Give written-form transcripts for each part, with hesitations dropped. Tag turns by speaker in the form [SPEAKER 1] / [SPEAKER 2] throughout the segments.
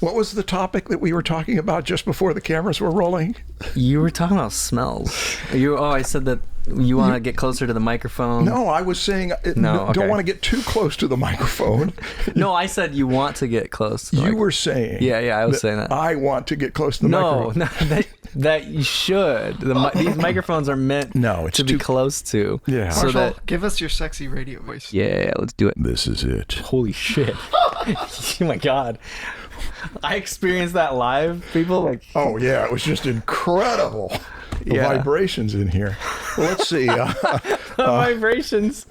[SPEAKER 1] What was the topic that we were talking about just before the cameras were rolling?
[SPEAKER 2] You were talking about smells. I said that you want to get closer to the microphone.
[SPEAKER 1] No, I was saying don't want to get too close to the microphone.
[SPEAKER 2] No, I said you want to get close.
[SPEAKER 1] You were saying.
[SPEAKER 2] Yeah, I was saying that.
[SPEAKER 1] I want to get close to the microphone.
[SPEAKER 2] No, that you should. These microphones are meant to be close to.
[SPEAKER 1] Yeah.
[SPEAKER 3] Marshall, so give us your sexy radio voice.
[SPEAKER 2] Yeah, let's do it.
[SPEAKER 1] This is it.
[SPEAKER 2] Holy shit. Oh my God. I experienced that live, people.
[SPEAKER 1] Oh yeah, it was just incredible. The vibrations in here. Well, let's see.
[SPEAKER 2] Vibrations.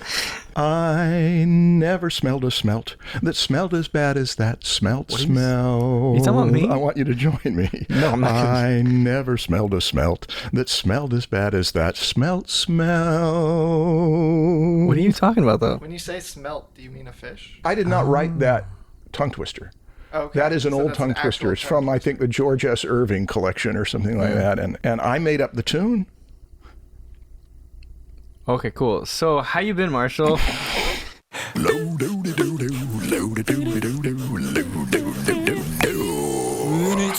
[SPEAKER 1] I never smelled a smelt that smelled as bad as that smelt smell.
[SPEAKER 2] You talking about me?
[SPEAKER 1] I want you to join me.
[SPEAKER 2] No, I'm not.
[SPEAKER 1] I never smelled a smelt that smelled as bad as that smelt smell.
[SPEAKER 2] What are you talking about, though?
[SPEAKER 3] When you say smelt, do you mean a fish?
[SPEAKER 1] I did not write that tongue twister.
[SPEAKER 3] Okay.
[SPEAKER 1] That is an old tongue twister. It's from, I think, the George S. Irving collection or something like that. And I made up the tune.
[SPEAKER 2] Okay, cool. So, how you been, Marshall?
[SPEAKER 4] It's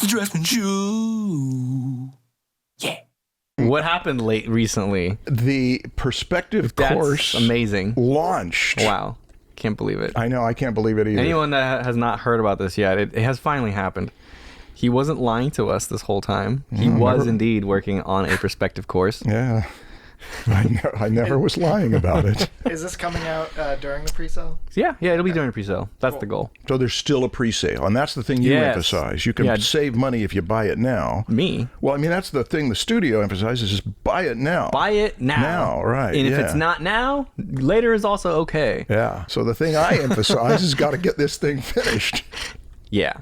[SPEAKER 4] the Dressman Show. Yeah.
[SPEAKER 2] What happened recently?
[SPEAKER 1] The Perspective course
[SPEAKER 2] amazing.
[SPEAKER 1] Launched.
[SPEAKER 2] Wow. Can't believe it.
[SPEAKER 1] I know, I can't believe it either.
[SPEAKER 2] Anyone that has not heard about this yet, it has finally happened. He wasn't lying to us this whole time. He was indeed working on a perspective course.
[SPEAKER 1] Yeah. I never was lying about it.
[SPEAKER 3] Is this coming out during the pre-sale?
[SPEAKER 2] Yeah, it'll be during the pre-sale. That's the goal.
[SPEAKER 1] So there's still a pre-sale, and that's the thing you emphasize. You can save money if you buy it now.
[SPEAKER 2] Me?
[SPEAKER 1] Well, I mean, that's the thing the studio emphasizes is buy it now.
[SPEAKER 2] Buy it now.
[SPEAKER 1] Now, right.
[SPEAKER 2] And if it's not now, later is also okay.
[SPEAKER 1] Yeah. So the thing I emphasize is got to get this thing finished.
[SPEAKER 2] Yeah.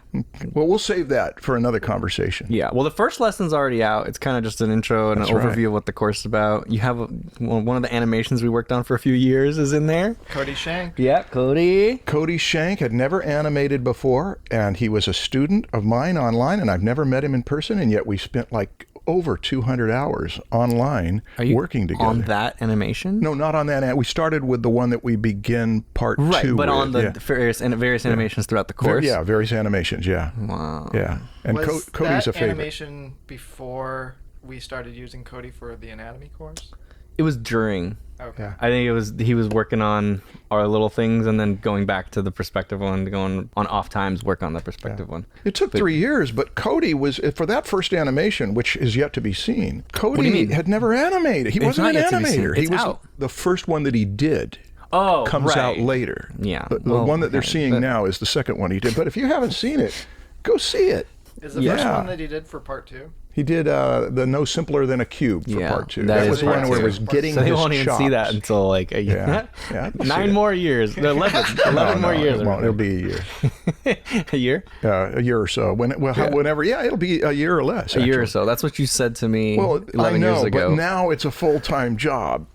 [SPEAKER 1] Well, we'll save that for another conversation.
[SPEAKER 2] Yeah. Well, the first lesson's already out. It's kind of just an intro and an overview of what the course is about. You have one of the animations we worked on for a few years is in there.
[SPEAKER 3] Cody Shank.
[SPEAKER 2] Yeah, Cody.
[SPEAKER 1] Cody Shank had never animated before, and he was a student of mine online, and I've never met him in person, and yet we spent like over 200 hours online working together.
[SPEAKER 2] On that animation?
[SPEAKER 1] No, not on that. We started with the one that we begin part 2
[SPEAKER 2] Right, but
[SPEAKER 1] with.
[SPEAKER 2] on the various animations throughout the course?
[SPEAKER 1] Yeah, various animations, yeah.
[SPEAKER 2] Wow.
[SPEAKER 1] Yeah. And
[SPEAKER 3] Was
[SPEAKER 1] Cody's a favorite.
[SPEAKER 3] animation before we started using Cody for the anatomy course?
[SPEAKER 2] It was during.
[SPEAKER 3] Okay.
[SPEAKER 1] Yeah.
[SPEAKER 2] I think he was working on our little things and then going back to the perspective one, going on off times, work on the perspective one.
[SPEAKER 1] It took 3 years, but Cody was, for that first animation, which is yet to be seen, Cody had never animated. He wasn't an animator. He was
[SPEAKER 2] out.
[SPEAKER 1] the first one that he did.
[SPEAKER 2] Oh,
[SPEAKER 1] comes out later.
[SPEAKER 2] Yeah.
[SPEAKER 1] The one that they're seeing now is the second one he did. But if you haven't seen it, go see it.
[SPEAKER 3] Is the first one that he did for part 2?
[SPEAKER 1] He did the No Simpler Than a Cube for part 2. That was the one where it was getting
[SPEAKER 2] so
[SPEAKER 1] his
[SPEAKER 2] they won't even
[SPEAKER 1] chops.
[SPEAKER 2] see that until like a year.
[SPEAKER 1] Yeah,
[SPEAKER 2] 9 more years. 11 more years.
[SPEAKER 1] It won't. It'll be a year.
[SPEAKER 2] A year?
[SPEAKER 1] A year or so. Whenever. Yeah, it'll be a year or less.
[SPEAKER 2] A year or so. That's what you said to me 11
[SPEAKER 1] I know,
[SPEAKER 2] years ago.
[SPEAKER 1] But now it's a full-time job.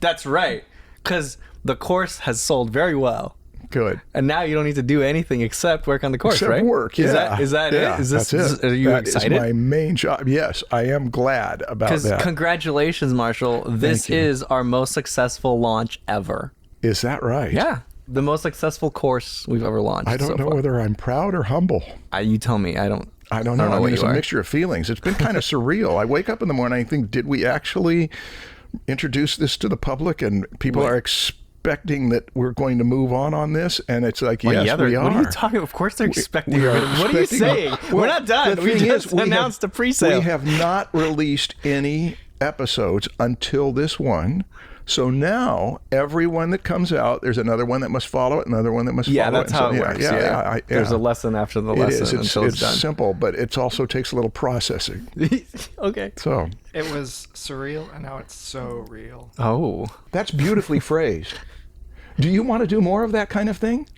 [SPEAKER 2] That's right. Because the course has sold very well.
[SPEAKER 1] Good.
[SPEAKER 2] And now you don't need to do anything except work on the course, right?
[SPEAKER 1] Work, yeah.
[SPEAKER 2] Is that
[SPEAKER 1] yeah,
[SPEAKER 2] it? Is this,
[SPEAKER 1] that's it.
[SPEAKER 2] Are you
[SPEAKER 1] that
[SPEAKER 2] excited?
[SPEAKER 1] Is my main job. Yes, I am glad about that.
[SPEAKER 2] Because congratulations, Marshall. This is our most successful launch ever.
[SPEAKER 1] Is that right?
[SPEAKER 2] Yeah. The most successful course we've ever launched.
[SPEAKER 1] I don't know whether I'm proud or humble.
[SPEAKER 2] You tell me. I don't know.
[SPEAKER 1] I mean, it's a mixture of feelings. It's been kind of surreal. I wake up in the morning and I think, did we actually introduce this to the public? And people are expecting that we're going to move on this, and it's like, yes, we are.
[SPEAKER 2] What are you talking? Of course, they're expecting. What are you saying?
[SPEAKER 1] Well,
[SPEAKER 2] we're not done. We just announced a pre-sale.
[SPEAKER 1] We have not released any episodes until this one. So now, everyone that comes out, there's another one that must follow it, another one that must follow it.
[SPEAKER 2] Yeah, that's how it works. Yeah. There's a lesson after the lesson until it's done.
[SPEAKER 1] It's simple, but it also takes a little processing.
[SPEAKER 2] Okay.
[SPEAKER 1] So
[SPEAKER 3] it was surreal, and now it's so real.
[SPEAKER 2] Oh.
[SPEAKER 1] That's beautifully phrased. Do you want to do more of that kind of thing?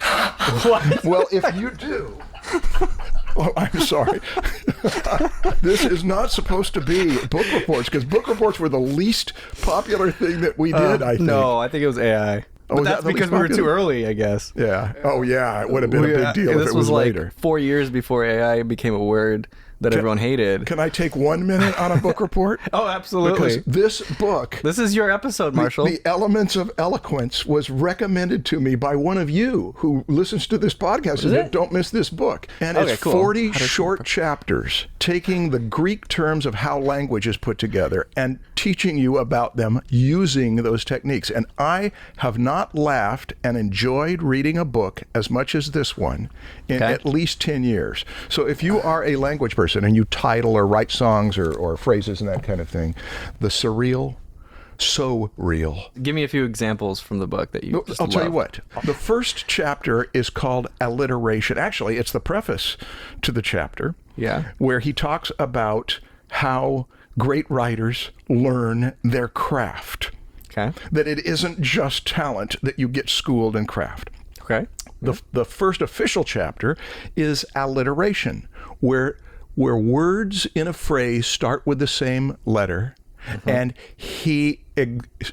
[SPEAKER 2] What?
[SPEAKER 1] Well, if you do... Oh, I'm sorry. This is not supposed to be book reports, because book reports were the least popular thing that we did, I think.
[SPEAKER 2] No, I think it was AI. But that's because we were too early, I guess.
[SPEAKER 1] Yeah. Oh, yeah. It would have been a big deal if it was later.
[SPEAKER 2] Like 4 years before AI became a word. that everyone hated.
[SPEAKER 1] Can I take 1 minute on a book report?
[SPEAKER 2] Oh, absolutely.
[SPEAKER 1] Because this book,
[SPEAKER 2] This is your episode, Marshall.
[SPEAKER 1] The Elements of Eloquence, was recommended to me by one of you who listens to this podcast and said, don't miss this book. And
[SPEAKER 2] Okay,
[SPEAKER 1] it's
[SPEAKER 2] cool.
[SPEAKER 1] 40 short chapters taking the Greek terms of how language is put together and teaching you about them using those techniques. And I have not laughed and enjoyed reading a book as much as this one in at least 10 years. So if you are a language person and you title or write songs or phrases and that kind of thing, The Surreal, So Real.
[SPEAKER 2] Give me a few examples from the book that you just
[SPEAKER 1] I'll tell you
[SPEAKER 2] loved.
[SPEAKER 1] what. The first chapter is called Alliteration. Actually, it's the preface to the chapter.
[SPEAKER 2] Yeah.
[SPEAKER 1] Where he talks about how great writers learn their craft.
[SPEAKER 2] Okay.
[SPEAKER 1] That it isn't just talent that you get schooled in craft.
[SPEAKER 2] Okay.
[SPEAKER 1] The first official chapter is alliteration, where words in a phrase start with the same letter. And he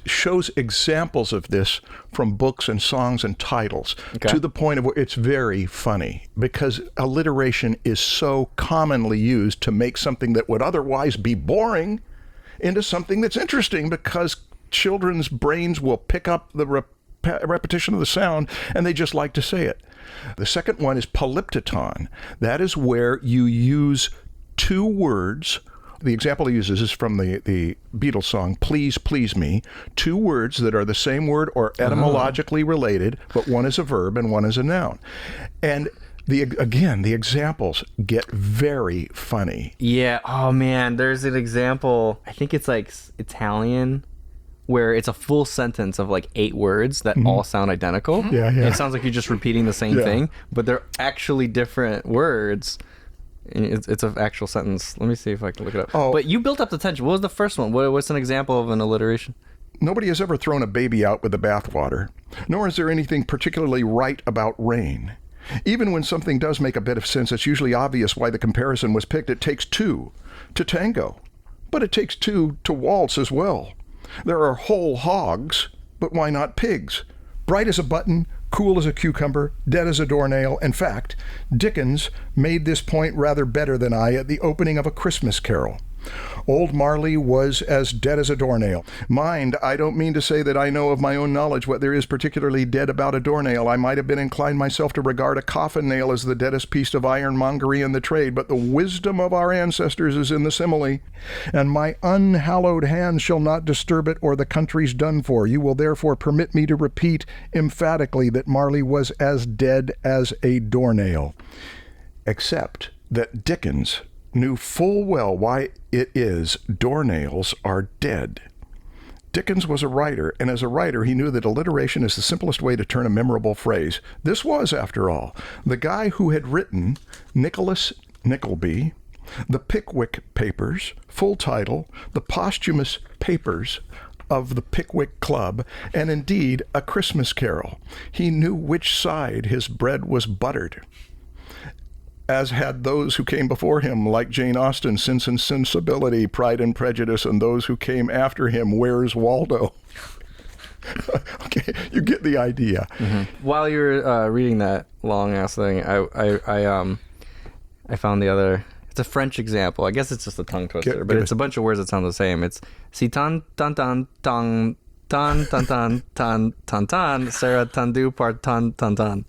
[SPEAKER 1] shows examples of this from books and songs and titles to the point of where it's very funny, because alliteration is so commonly used to make something that would otherwise be boring into something that's interesting, because children's brains will pick up the repetition of the sound and they just like to say it. The second one is polyptoton. That is where you use two words. The example he uses is from the Beatles song, Please, Please Me. Two words that are the same word or etymologically related, but one is a verb and one is a noun. And the examples get very funny.
[SPEAKER 2] Yeah. Oh, man. There's an example. I think it's like Italian, where it's a full sentence of like 8 words that all sound identical.
[SPEAKER 1] Yeah.
[SPEAKER 2] It sounds like you're just repeating the same thing, but they're actually different words. It's an actual sentence. Let me see if I can look it up.
[SPEAKER 1] Oh.
[SPEAKER 2] But you built up the tension. What was the first one? What's an example of an alliteration?
[SPEAKER 1] Nobody has ever thrown a baby out with the bathwater, nor is there anything particularly right about rain. Even when something does make a bit of sense, it's usually obvious why the comparison was picked. It takes 2 to tango, but it takes 2 to waltz as well. There are whole hogs, but why not pigs? Bright as a button, cool as a cucumber, dead as a doornail. In fact, Dickens made this point rather better than I at the opening of A Christmas Carol. Old Marley was as dead as a doornail. Mind, I don't mean to say that I know of my own knowledge what there is particularly dead about a doornail. I might have been inclined myself to regard a coffin nail as the deadest piece of ironmongery in the trade, but the wisdom of our ancestors is in the simile. And my unhallowed hand shall not disturb it, or the country's done for. You will therefore permit me to repeat emphatically that Marley was as dead as a doornail. Except that Dickens knew full well why it is doornails are dead. Dickens was a writer, and as a writer, he knew that alliteration is the simplest way to turn a memorable phrase. This was, after all, the guy who had written Nicholas Nickleby, The Pickwick Papers, full title, The Posthumous Papers of the Pickwick Club, and indeed, A Christmas Carol. He knew which side his bread was buttered, as had those who came before him, like Jane Austen, Sense and Sensibility, Pride and Prejudice, and those who came after him, Where's Waldo? Okay, you get the idea.
[SPEAKER 2] While you're reading that long ass thing, I found the other. It's a French example. I guess it's just a tongue twister, but it's a bunch of words that sound the same. It's si tan tan tan tong tan tan tan tan tan tan Sarah tandu part tan tan tan.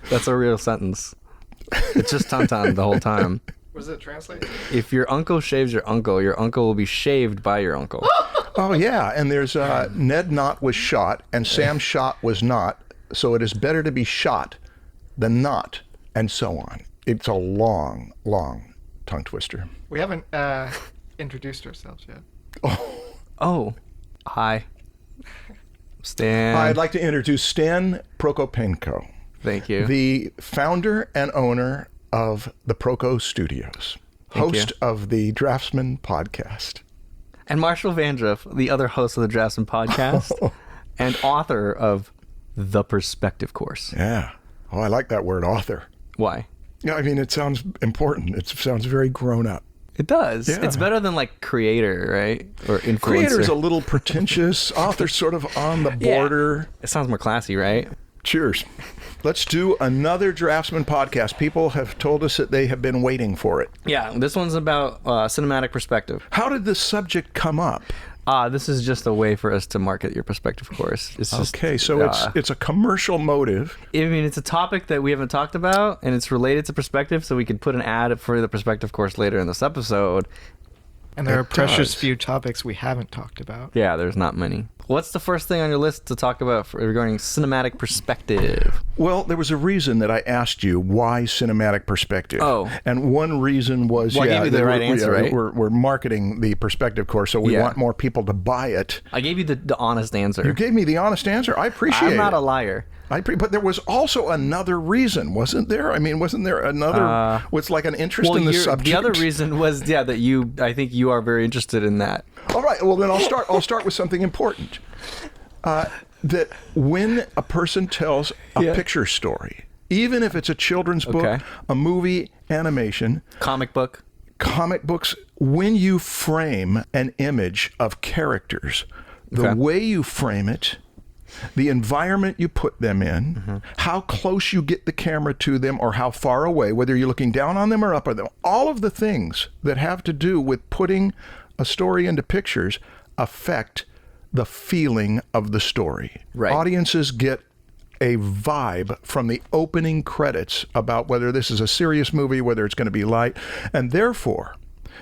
[SPEAKER 2] That's a real sentence. It's just tan tan the whole time.
[SPEAKER 3] What does it translate?
[SPEAKER 2] If your uncle shaves your uncle will be shaved by your uncle.
[SPEAKER 1] Oh, yeah, and there's Ned Knott was shot, and Sam Shot was not, so it is better to be shot than not, and so on. It's a long, long tongue twister.
[SPEAKER 3] We haven't introduced ourselves yet.
[SPEAKER 2] Oh, hi, Stan.
[SPEAKER 1] I'd like to introduce Stan Prokopenko,
[SPEAKER 2] Thank you.
[SPEAKER 1] the founder and owner of the Proko Studios, host of the Draftsman podcast.
[SPEAKER 2] And Marshall Vandruff, the other host of the Draftsman podcast, and author of The Perspective Course.
[SPEAKER 1] Yeah. Oh, I like that word, author.
[SPEAKER 2] Why?
[SPEAKER 1] Yeah, I mean, it sounds important. It sounds very grown up.
[SPEAKER 2] It does.
[SPEAKER 1] Yeah.
[SPEAKER 2] It's better than like creator, right? Or influencer.
[SPEAKER 1] Creator's a little pretentious. Author's sort of on the border.
[SPEAKER 2] It sounds more classy, right?
[SPEAKER 1] Cheers. Let's do another Draftsman podcast. People have told us that they have been waiting for it.
[SPEAKER 2] Yeah, this one's about cinematic perspective.
[SPEAKER 1] How did this subject come up?
[SPEAKER 2] This is just a way for us to market your perspective course. It's just,
[SPEAKER 1] Okay, so it's a commercial motive.
[SPEAKER 2] I mean, it's a topic that we haven't talked about, and it's related to perspective, so we could put an ad for the perspective course later in this episode.
[SPEAKER 3] And there
[SPEAKER 1] It
[SPEAKER 3] are precious
[SPEAKER 1] does.
[SPEAKER 3] few topics we haven't talked about.
[SPEAKER 2] Yeah, there's not many. What's the first thing on your list to talk about regarding cinematic perspective?
[SPEAKER 1] Well, there was a reason that I asked you why cinematic perspective.
[SPEAKER 2] Oh.
[SPEAKER 1] And one reason was,
[SPEAKER 2] Well, I gave you the
[SPEAKER 1] that
[SPEAKER 2] right answer, right?
[SPEAKER 1] We're marketing the perspective course, so we
[SPEAKER 2] Yeah.
[SPEAKER 1] want more people to buy it.
[SPEAKER 2] I gave you the honest answer.
[SPEAKER 1] You gave me the honest answer. I appreciate
[SPEAKER 2] I'm not
[SPEAKER 1] it.
[SPEAKER 2] a liar.
[SPEAKER 1] But there was also another reason, wasn't there? I mean, wasn't there another? What's like an interest in the subject?
[SPEAKER 2] The other reason was, that I think you are very interested in that.
[SPEAKER 1] All right. Well, then I'll start with something important. That when a person tells a
[SPEAKER 2] Yeah.
[SPEAKER 1] picture story, even if it's a children's book,
[SPEAKER 2] Okay.
[SPEAKER 1] a movie, animation,
[SPEAKER 2] Comic book.
[SPEAKER 1] comic books, when you frame an image of characters, the
[SPEAKER 2] Okay.
[SPEAKER 1] way you frame it, the environment you put them in, how close you get the camera to them or how far away, whether you're looking down on them or up on them, all of the things that have to do with putting a story into pictures affect the feeling of the story.
[SPEAKER 2] Right.
[SPEAKER 1] Audiences get a vibe from the opening credits about whether this is a serious movie, whether it's going to be light, and therefore,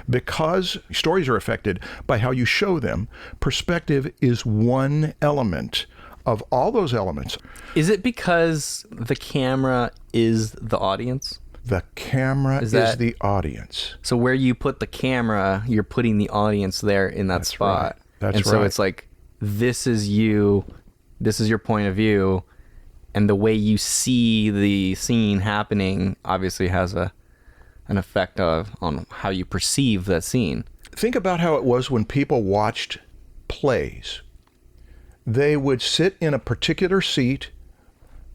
[SPEAKER 1] because stories are affected by how you show them, perspective is one element of all those elements.
[SPEAKER 2] Is it because the camera is the audience?
[SPEAKER 1] The camera is
[SPEAKER 2] that-
[SPEAKER 1] the audience.
[SPEAKER 2] So where you put the camera, you're putting the audience there in that spot.
[SPEAKER 1] right. That's
[SPEAKER 2] and so
[SPEAKER 1] right.
[SPEAKER 2] it's like, this is you, this is your point of view, and the way you see the scene happening obviously has an effect on how you perceive that scene.
[SPEAKER 1] Think about how it was when people watched plays. They would sit in a particular seat,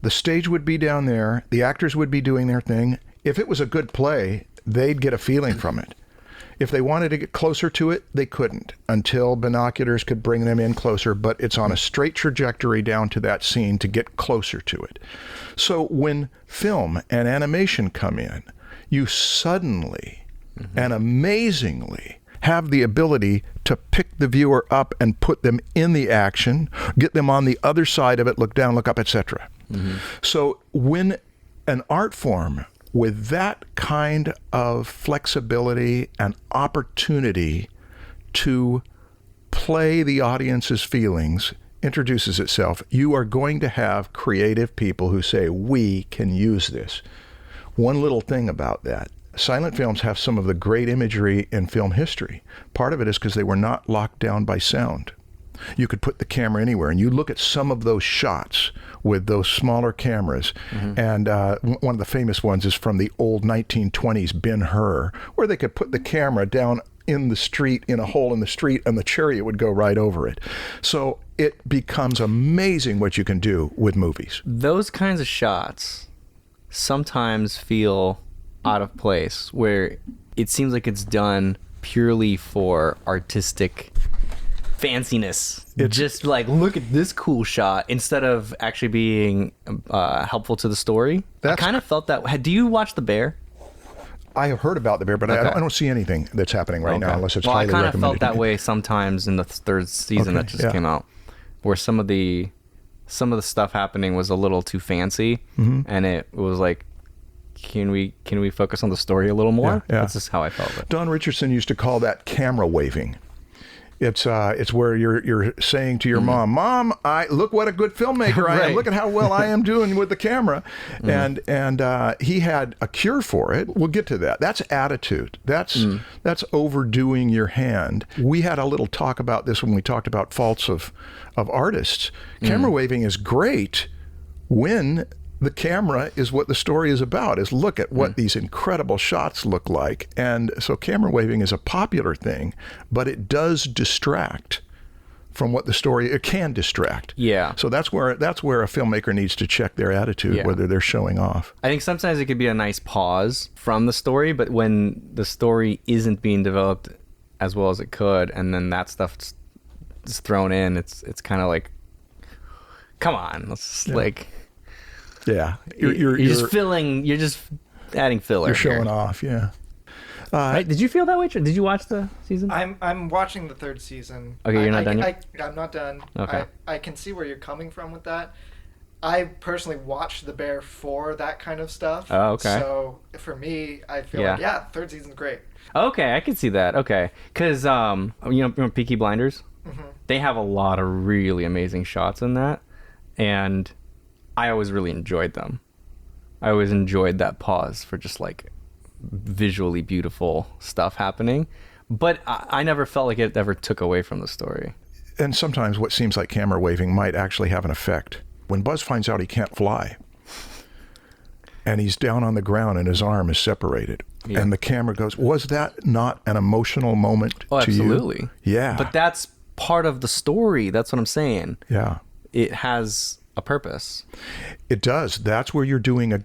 [SPEAKER 1] the stage would be down there, the actors would be doing their thing. If it was a good play, they'd get a feeling from it. If they wanted to get closer to it, they couldn't until binoculars could bring them in closer, but it's on a straight trajectory down to that scene to get closer to it. So when film and animation come in, you suddenly and amazingly have the ability to pick the viewer up and put them in the action, get them on the other side of it, look down, look up, etc. So when an art form with that kind of flexibility and opportunity to play the audience's feelings introduces itself, you are going to have creative people who say, we can use this. One little thing about that, silent films have some of the great imagery in film history. Part of it is because they were not locked down by sound. You could put the camera anywhere, and you look at some of those shots with those smaller cameras. And one of the famous ones is from the old 1920s Ben-Hur, where they could put the camera down in the street, in a hole in the street, and the chariot would go right over it. So it becomes amazing what you can do with movies.
[SPEAKER 2] Those kinds of shots sometimes feel out of place, where it seems like it's done purely for artistic fanciness. Just like, look at this cool shot, instead of actually being helpful to the story. I kind of felt that. Do you watch The Bear?
[SPEAKER 1] I have heard about The Bear, but
[SPEAKER 2] Okay.
[SPEAKER 1] I don't see anything that's happening right now unless it's
[SPEAKER 2] Well, I
[SPEAKER 1] highly
[SPEAKER 2] kind of
[SPEAKER 1] recommended.
[SPEAKER 2] felt that way sometimes in the third season
[SPEAKER 1] Okay,
[SPEAKER 2] that just
[SPEAKER 1] yeah.
[SPEAKER 2] came out, where some of the stuff happening was a little too fancy, and it was like, can we focus on the story a little more?
[SPEAKER 1] Yeah.
[SPEAKER 2] That's just how I felt it.
[SPEAKER 1] Don Richardson used to call that camera waving. It's where you're saying to your mom, look what a good filmmaker I am.
[SPEAKER 2] Right.
[SPEAKER 1] Look at how well I am doing with the camera. And he had a cure for it. We'll get to that. That's attitude. That's overdoing your hand. We had a little talk about this when we talked about faults of artists. Camera waving is great when the camera is what the story is about, is look at what these incredible shots look like. And so camera waving is a popular thing, but it does distract from what the story, it can distract.
[SPEAKER 2] Yeah.
[SPEAKER 1] So that's where a filmmaker needs to check their attitude,
[SPEAKER 2] Yeah.
[SPEAKER 1] whether they're showing off.
[SPEAKER 2] I think sometimes it could be a nice pause from the story, but when the story isn't being developed as well as it could, and then that stuff's thrown in, it's kind of like, come on, let's like,
[SPEAKER 1] Yeah.
[SPEAKER 2] You're just filling. You're just adding filler.
[SPEAKER 1] You're showing
[SPEAKER 2] here.
[SPEAKER 1] off. Yeah.
[SPEAKER 2] Right? Did you feel that way? Did you watch the season?
[SPEAKER 3] I'm watching the third season.
[SPEAKER 2] Okay, you're not done yet?
[SPEAKER 3] I'm not done.
[SPEAKER 2] Okay.
[SPEAKER 3] I can see where you're coming from with that. I personally watched The Bear for that kind of stuff.
[SPEAKER 2] Oh, okay.
[SPEAKER 3] So for me, I feel
[SPEAKER 2] Yeah.
[SPEAKER 3] like, yeah, third season's great.
[SPEAKER 2] Okay, I can see that. Okay, because you know Peaky Blinders, they have a lot of really amazing shots in that, and I always really enjoyed them. I always enjoyed that pause for just like visually beautiful stuff happening, but I never felt like it ever took away from the story.
[SPEAKER 1] And sometimes what seems like camera waving might actually have an effect. When Buzz finds out he can't fly, and he's down on the ground and his arm is separated,
[SPEAKER 2] Yeah.
[SPEAKER 1] and the camera goes, was that not an emotional moment
[SPEAKER 2] Oh,
[SPEAKER 1] to you?
[SPEAKER 2] absolutely.
[SPEAKER 1] Yeah.
[SPEAKER 2] But that's part of the story. That's what I'm saying.
[SPEAKER 1] Yeah.
[SPEAKER 2] It has a purpose.
[SPEAKER 1] It does. That's where you're doing a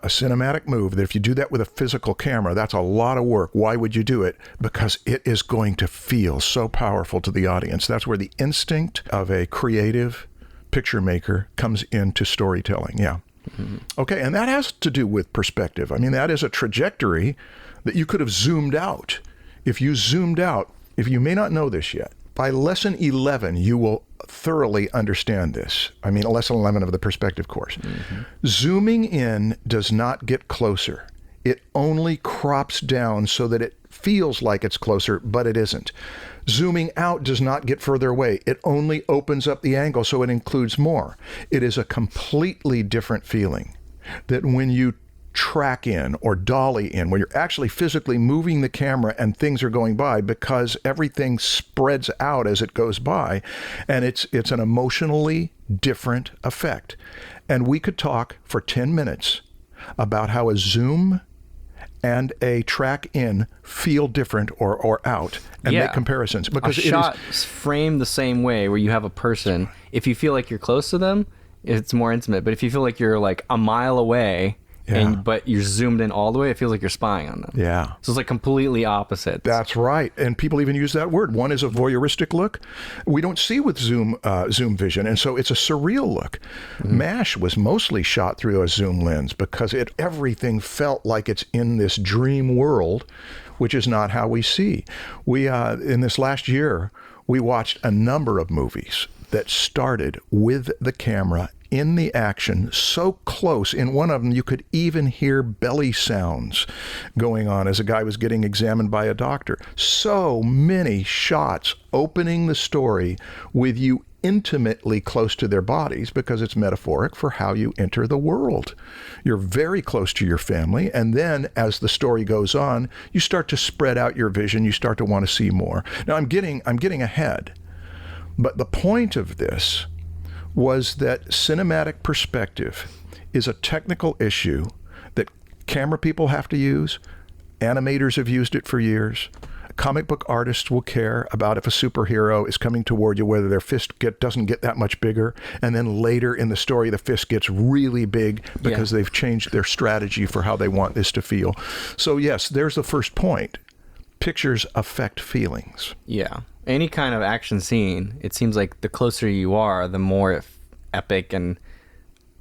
[SPEAKER 1] cinematic move. That if you do that with a physical camera, that's a lot of work. Why would you do it? Because it is going to feel so powerful to the audience. That's where the instinct of a creative picture maker comes into storytelling. Yeah. Mm-hmm. Okay, and that has to do with perspective. I mean, that is a trajectory that you could have zoomed out. If you zoomed out, if you may not know this yet, by lesson 11, you will thoroughly understand this. I mean, lesson 11 of the perspective course. Mm-hmm. Zooming in does not get closer. It only crops down so that it feels like it's closer, but it isn't. Zooming out does not get further away. It only opens up the angle so it includes more. It is a completely different feeling that when you track in or dolly in, when you're actually physically moving the camera and things are going by, because everything spreads out as it goes by, and it's an emotionally different effect. And we could talk for 10 minutes about how a zoom and a track in feel different or out, and make comparisons, because
[SPEAKER 2] a shot framed the same way, where you have a person, if you feel like you're close to them, it's more intimate, but if you feel like you're like a mile away, but you're zoomed in all the way, it feels like you're spying on them.
[SPEAKER 1] Yeah.
[SPEAKER 2] So it's like completely opposite.
[SPEAKER 1] That's right. And people even use that word. One is a voyeuristic look. We don't see with zoom vision. And so it's a surreal look. Mm-hmm. MASH was mostly shot through a zoom lens because everything felt like it's in this dream world, which is not how we see. We, in this last year, we watched a number of movies that started with the camera in the action so close. In one of them, you could even hear belly sounds going on as a guy was getting examined by a doctor. So many shots opening the story with you intimately close to their bodies, because it's metaphoric for how you enter the world. You're very close to your family, and then as the story goes on, you start to spread out your vision. You start to want to see more. Now, I'm getting ahead, but the point of this was that cinematic perspective is a technical issue that camera people have to use. Animators have used it for years. Comic book artists will care about if a superhero is coming toward you, whether their fist doesn't get that much bigger, and then later in the story the fist gets really big because they've changed their strategy for how they want this to feel. So yes, there's the first point. Pictures affect feelings.
[SPEAKER 2] Yeah. Any kind of action scene, it seems like the closer you are, the more epic and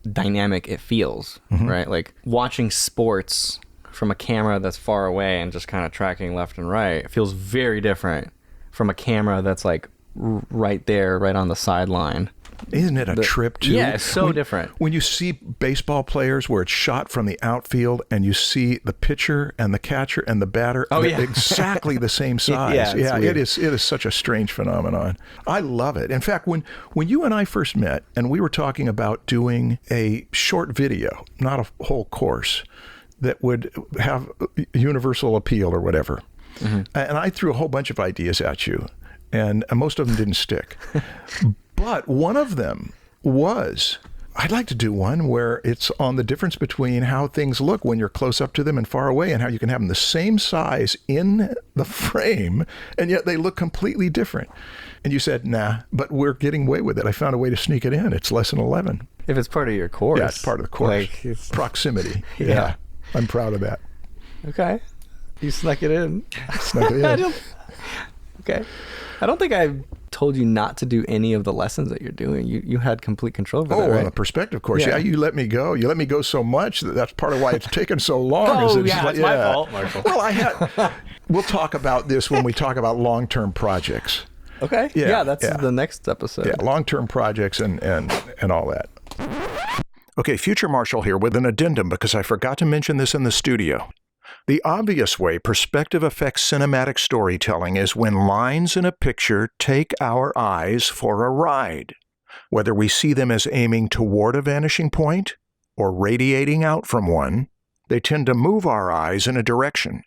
[SPEAKER 2] dynamic it feels, right? Like watching sports from a camera that's far away and just kind of tracking left and right, it feels very different from a camera that's like right there, right on the sideline.
[SPEAKER 1] Isn't it a trip too?
[SPEAKER 2] Yeah, it's so different.
[SPEAKER 1] When you see baseball players where it's shot from the outfield and you see the pitcher and the catcher and the batter exactly the same size. It is such a strange phenomenon. I love it. In fact, when you and I first met and we were talking about doing a short video, not a whole course, that would have universal appeal or whatever. Mm-hmm. And I threw a whole bunch of ideas at you, and most of them didn't stick. But one of them was, I'd like to do one where it's on the difference between how things look when you're close up to them and far away, and how you can have them the same size in the frame, and yet they look completely different. And you said, nah, but we're getting away with it. I found a way to sneak it in. It's lesson 11.
[SPEAKER 2] If it's part of your course.
[SPEAKER 1] Yeah, it's part of the course.
[SPEAKER 2] Like,
[SPEAKER 1] proximity. Yeah. I'm proud of that.
[SPEAKER 2] Okay. You snuck it in.
[SPEAKER 1] Snuck it in.
[SPEAKER 2] Okay. I don't think I told you not to do any of the lessons that you're doing. You had complete control over that,
[SPEAKER 1] on
[SPEAKER 2] right?
[SPEAKER 1] the perspective course. Yeah, you let me go. You let me go so much that's part of why it's taken so long.
[SPEAKER 2] It's my fault, Marshall.
[SPEAKER 1] Well, we'll talk about this when we talk about long-term projects.
[SPEAKER 2] Okay. Yeah, that's the next episode.
[SPEAKER 1] Yeah, long-term projects and all that. Okay, Future Marshall here with an addendum because I forgot to mention this in the studio. The obvious way perspective affects cinematic storytelling is when lines in a picture take our eyes for a ride. Whether we see them as aiming toward a vanishing point or radiating out from one, they tend to move our eyes in a direction.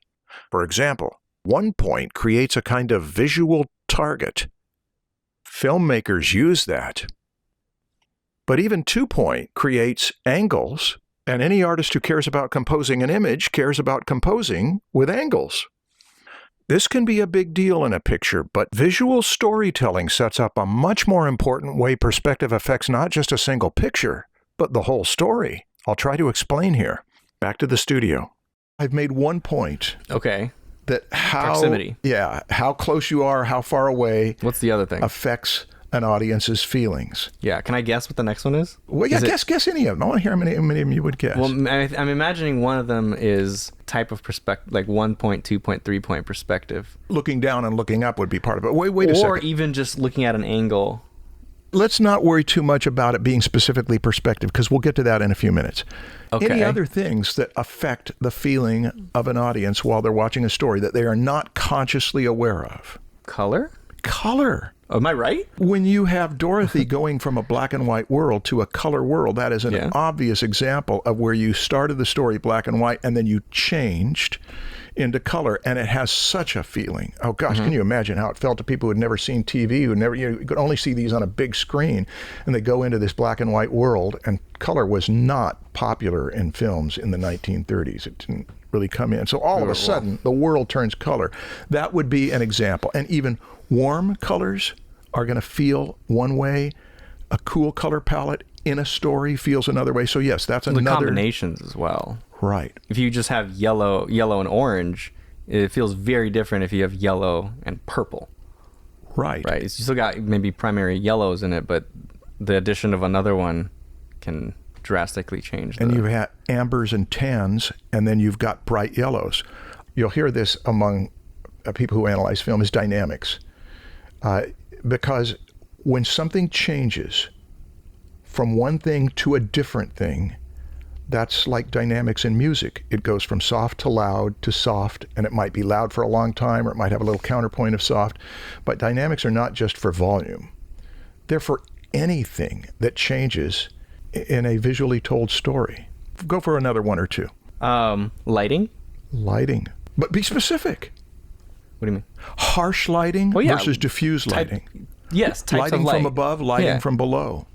[SPEAKER 1] For example, one point creates a kind of visual target. Filmmakers use that. But even 2 point creates angles, and any artist who cares about composing an image cares about composing with angles. This can be a big deal in a picture, but visual storytelling sets up a much more important way perspective affects not just a single picture, but the whole story. I'll try to explain here. Back to the studio. I've made 1 point.
[SPEAKER 2] Okay.
[SPEAKER 1] That
[SPEAKER 2] proximity.
[SPEAKER 1] Yeah, how close you are, how far away.
[SPEAKER 2] What's the other thing?
[SPEAKER 1] Affects an audience's feelings.
[SPEAKER 2] Yeah, can I guess what the next one is?
[SPEAKER 1] Well, yeah, guess any of them. I want to hear how many of them you would guess.
[SPEAKER 2] Well, I'm imagining one of them is type of perspective, like 1 point, 2 point, 3 point perspective.
[SPEAKER 1] Looking down and looking up would be part of it. Wait a second.
[SPEAKER 2] Or even just looking at an angle.
[SPEAKER 1] Let's not worry too much about it being specifically perspective because we'll get to that in a few minutes.
[SPEAKER 2] Okay.
[SPEAKER 1] Any other things that affect the feeling of an audience while they're watching a story that they are not consciously aware of?
[SPEAKER 2] Color?
[SPEAKER 1] Color.
[SPEAKER 2] Am I right?
[SPEAKER 1] When you have Dorothy going from a black and white world to a color world, that is an obvious example of where you started the story black and white and then you changed into color, and it has such a feeling. Oh gosh, can you imagine how it felt to people who had never seen TV, you could only see these on a big screen, and they go into this black and white world, and color was not popular in films in the 1930s. It didn't really come in. So all of a sudden, the world turns color. That would be an example. And even warm colors are going to feel one way. A cool color palette in a story feels another way. So yes, that's another.
[SPEAKER 2] The combinations as well.
[SPEAKER 1] Right.
[SPEAKER 2] If you just have yellow and orange, it feels very different if you have yellow and purple.
[SPEAKER 1] Right.
[SPEAKER 2] Right. It's, you still got maybe primary yellows in it, but the addition of another one can drastically change.
[SPEAKER 1] And you've had ambers and tans, and then you've got bright yellows. You'll hear this among people who analyze film is dynamics. Because when something changes from one thing to a different thing, that's like dynamics in music. It goes from soft to loud to soft, and it might be loud for a long time, or it might have a little counterpoint of soft. But dynamics are not just for volume. They're for anything that changes in a visually told story. Go for another one or two.
[SPEAKER 2] Lighting?
[SPEAKER 1] Lighting. But be specific.
[SPEAKER 2] What do you mean?
[SPEAKER 1] Harsh lighting versus diffuse lighting.
[SPEAKER 2] Yes, types
[SPEAKER 1] lighting
[SPEAKER 2] of light.
[SPEAKER 1] from above, lighting from below.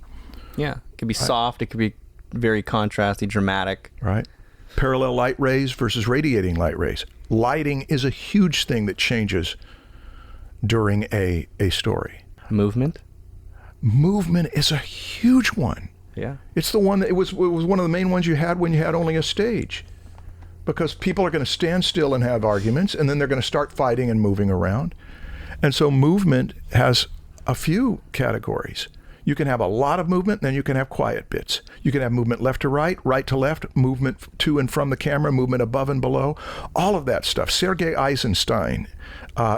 [SPEAKER 2] Yeah, it could be soft. It could be very contrasty, dramatic.
[SPEAKER 1] Right. Parallel light rays versus radiating light rays. Lighting is a huge thing that changes during a story.
[SPEAKER 2] Movement?
[SPEAKER 1] Movement is a huge one.
[SPEAKER 2] Yeah.
[SPEAKER 1] It's the one that it was one of the main ones you had when you had only a stage. Because people are going to stand still and have arguments, and then they're going to start fighting and moving around. And so movement has a few categories. You can have a lot of movement, and then you can have quiet bits. You can have movement left to right to left, movement to and from the camera, movement above and below, all of that stuff. Sergei Eisenstein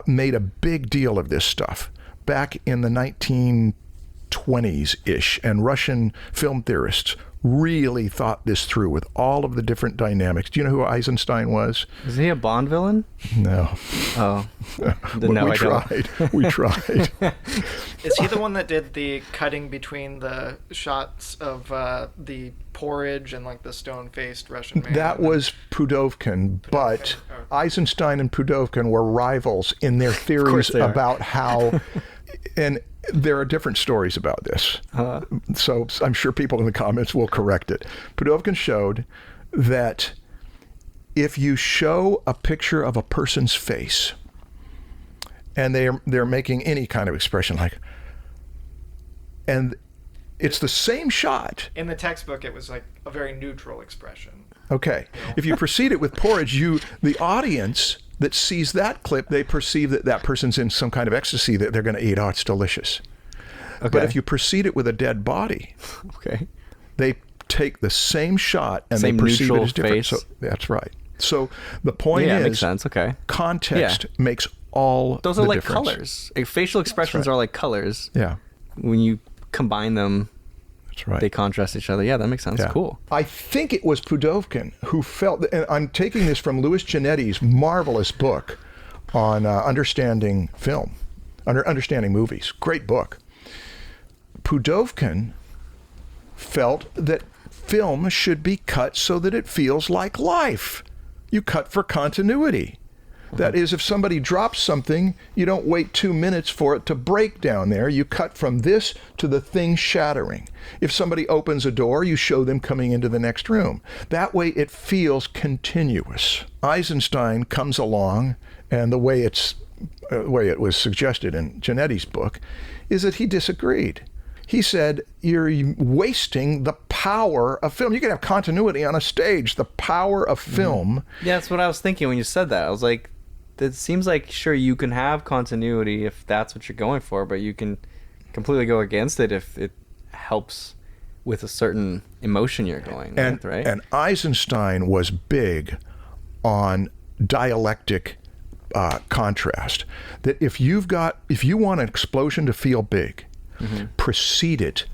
[SPEAKER 1] made a big deal of this stuff back in the 1920s-ish, and Russian film theorists really thought this through with all of the different dynamics. Do you know who Eisenstein was?
[SPEAKER 2] Is he a Bond villain?
[SPEAKER 1] No.
[SPEAKER 2] Oh.
[SPEAKER 1] We tried. We tried.
[SPEAKER 3] Is he the one that did the cutting between the shots of the porridge and like the stone-faced Russian man?
[SPEAKER 1] That was Pudovkin, but Eisenstein and Pudovkin were rivals in their theories about how... And there are different stories about this. So I'm sure people in the comments will correct it. Pudovkin showed that if you show a picture of a person's face and they're making any kind of expression like, and it's the same shot.
[SPEAKER 3] In the textbook, it was like a very neutral expression.
[SPEAKER 1] Okay. If you proceed it with porridge, the audience that sees that clip, they perceive that that person's in some kind of ecstasy that they're going to eat. Oh, it's delicious.
[SPEAKER 2] Okay.
[SPEAKER 1] But if you precede it with a dead body,
[SPEAKER 2] Okay.
[SPEAKER 1] they take the same shot and
[SPEAKER 2] Same
[SPEAKER 1] they perceive it
[SPEAKER 2] neutral
[SPEAKER 1] as different.
[SPEAKER 2] face.
[SPEAKER 1] So that's right. So the point
[SPEAKER 2] Yeah,
[SPEAKER 1] is,
[SPEAKER 2] it makes sense. Okay.
[SPEAKER 1] context makes all
[SPEAKER 2] Those
[SPEAKER 1] the
[SPEAKER 2] are like
[SPEAKER 1] difference.
[SPEAKER 2] colors. Facial expressions are like colors.
[SPEAKER 1] Yeah,
[SPEAKER 2] When you combine them,
[SPEAKER 1] that's right.
[SPEAKER 2] they contrast each other. Yeah, that makes sense.
[SPEAKER 1] Yeah.
[SPEAKER 2] Cool.
[SPEAKER 1] I think it was Pudovkin who felt, and I'm taking this from Louis Genetti's marvelous book on understanding film, understanding movies. Great book. Pudovkin felt that film should be cut so that it feels like life. You cut for continuity. That is, if somebody drops something, you don't wait 2 minutes for it to break down there. You cut from this to the thing shattering. If somebody opens a door, you show them coming into the next room. That way it feels continuous. Eisenstein comes along, and the way it was suggested in Genetti's book is that he disagreed. He said, you're wasting the power of film. You can have continuity on a stage. The power of film.
[SPEAKER 2] Yeah, that's what I was thinking when you said that. I was like, it seems like, sure, you can have continuity if that's what you're going for, but you can completely go against it if it helps with a certain emotion you're going with, right?
[SPEAKER 1] And Eisenstein was big on dialectic contrast. That if you want an explosion to feel big, precede it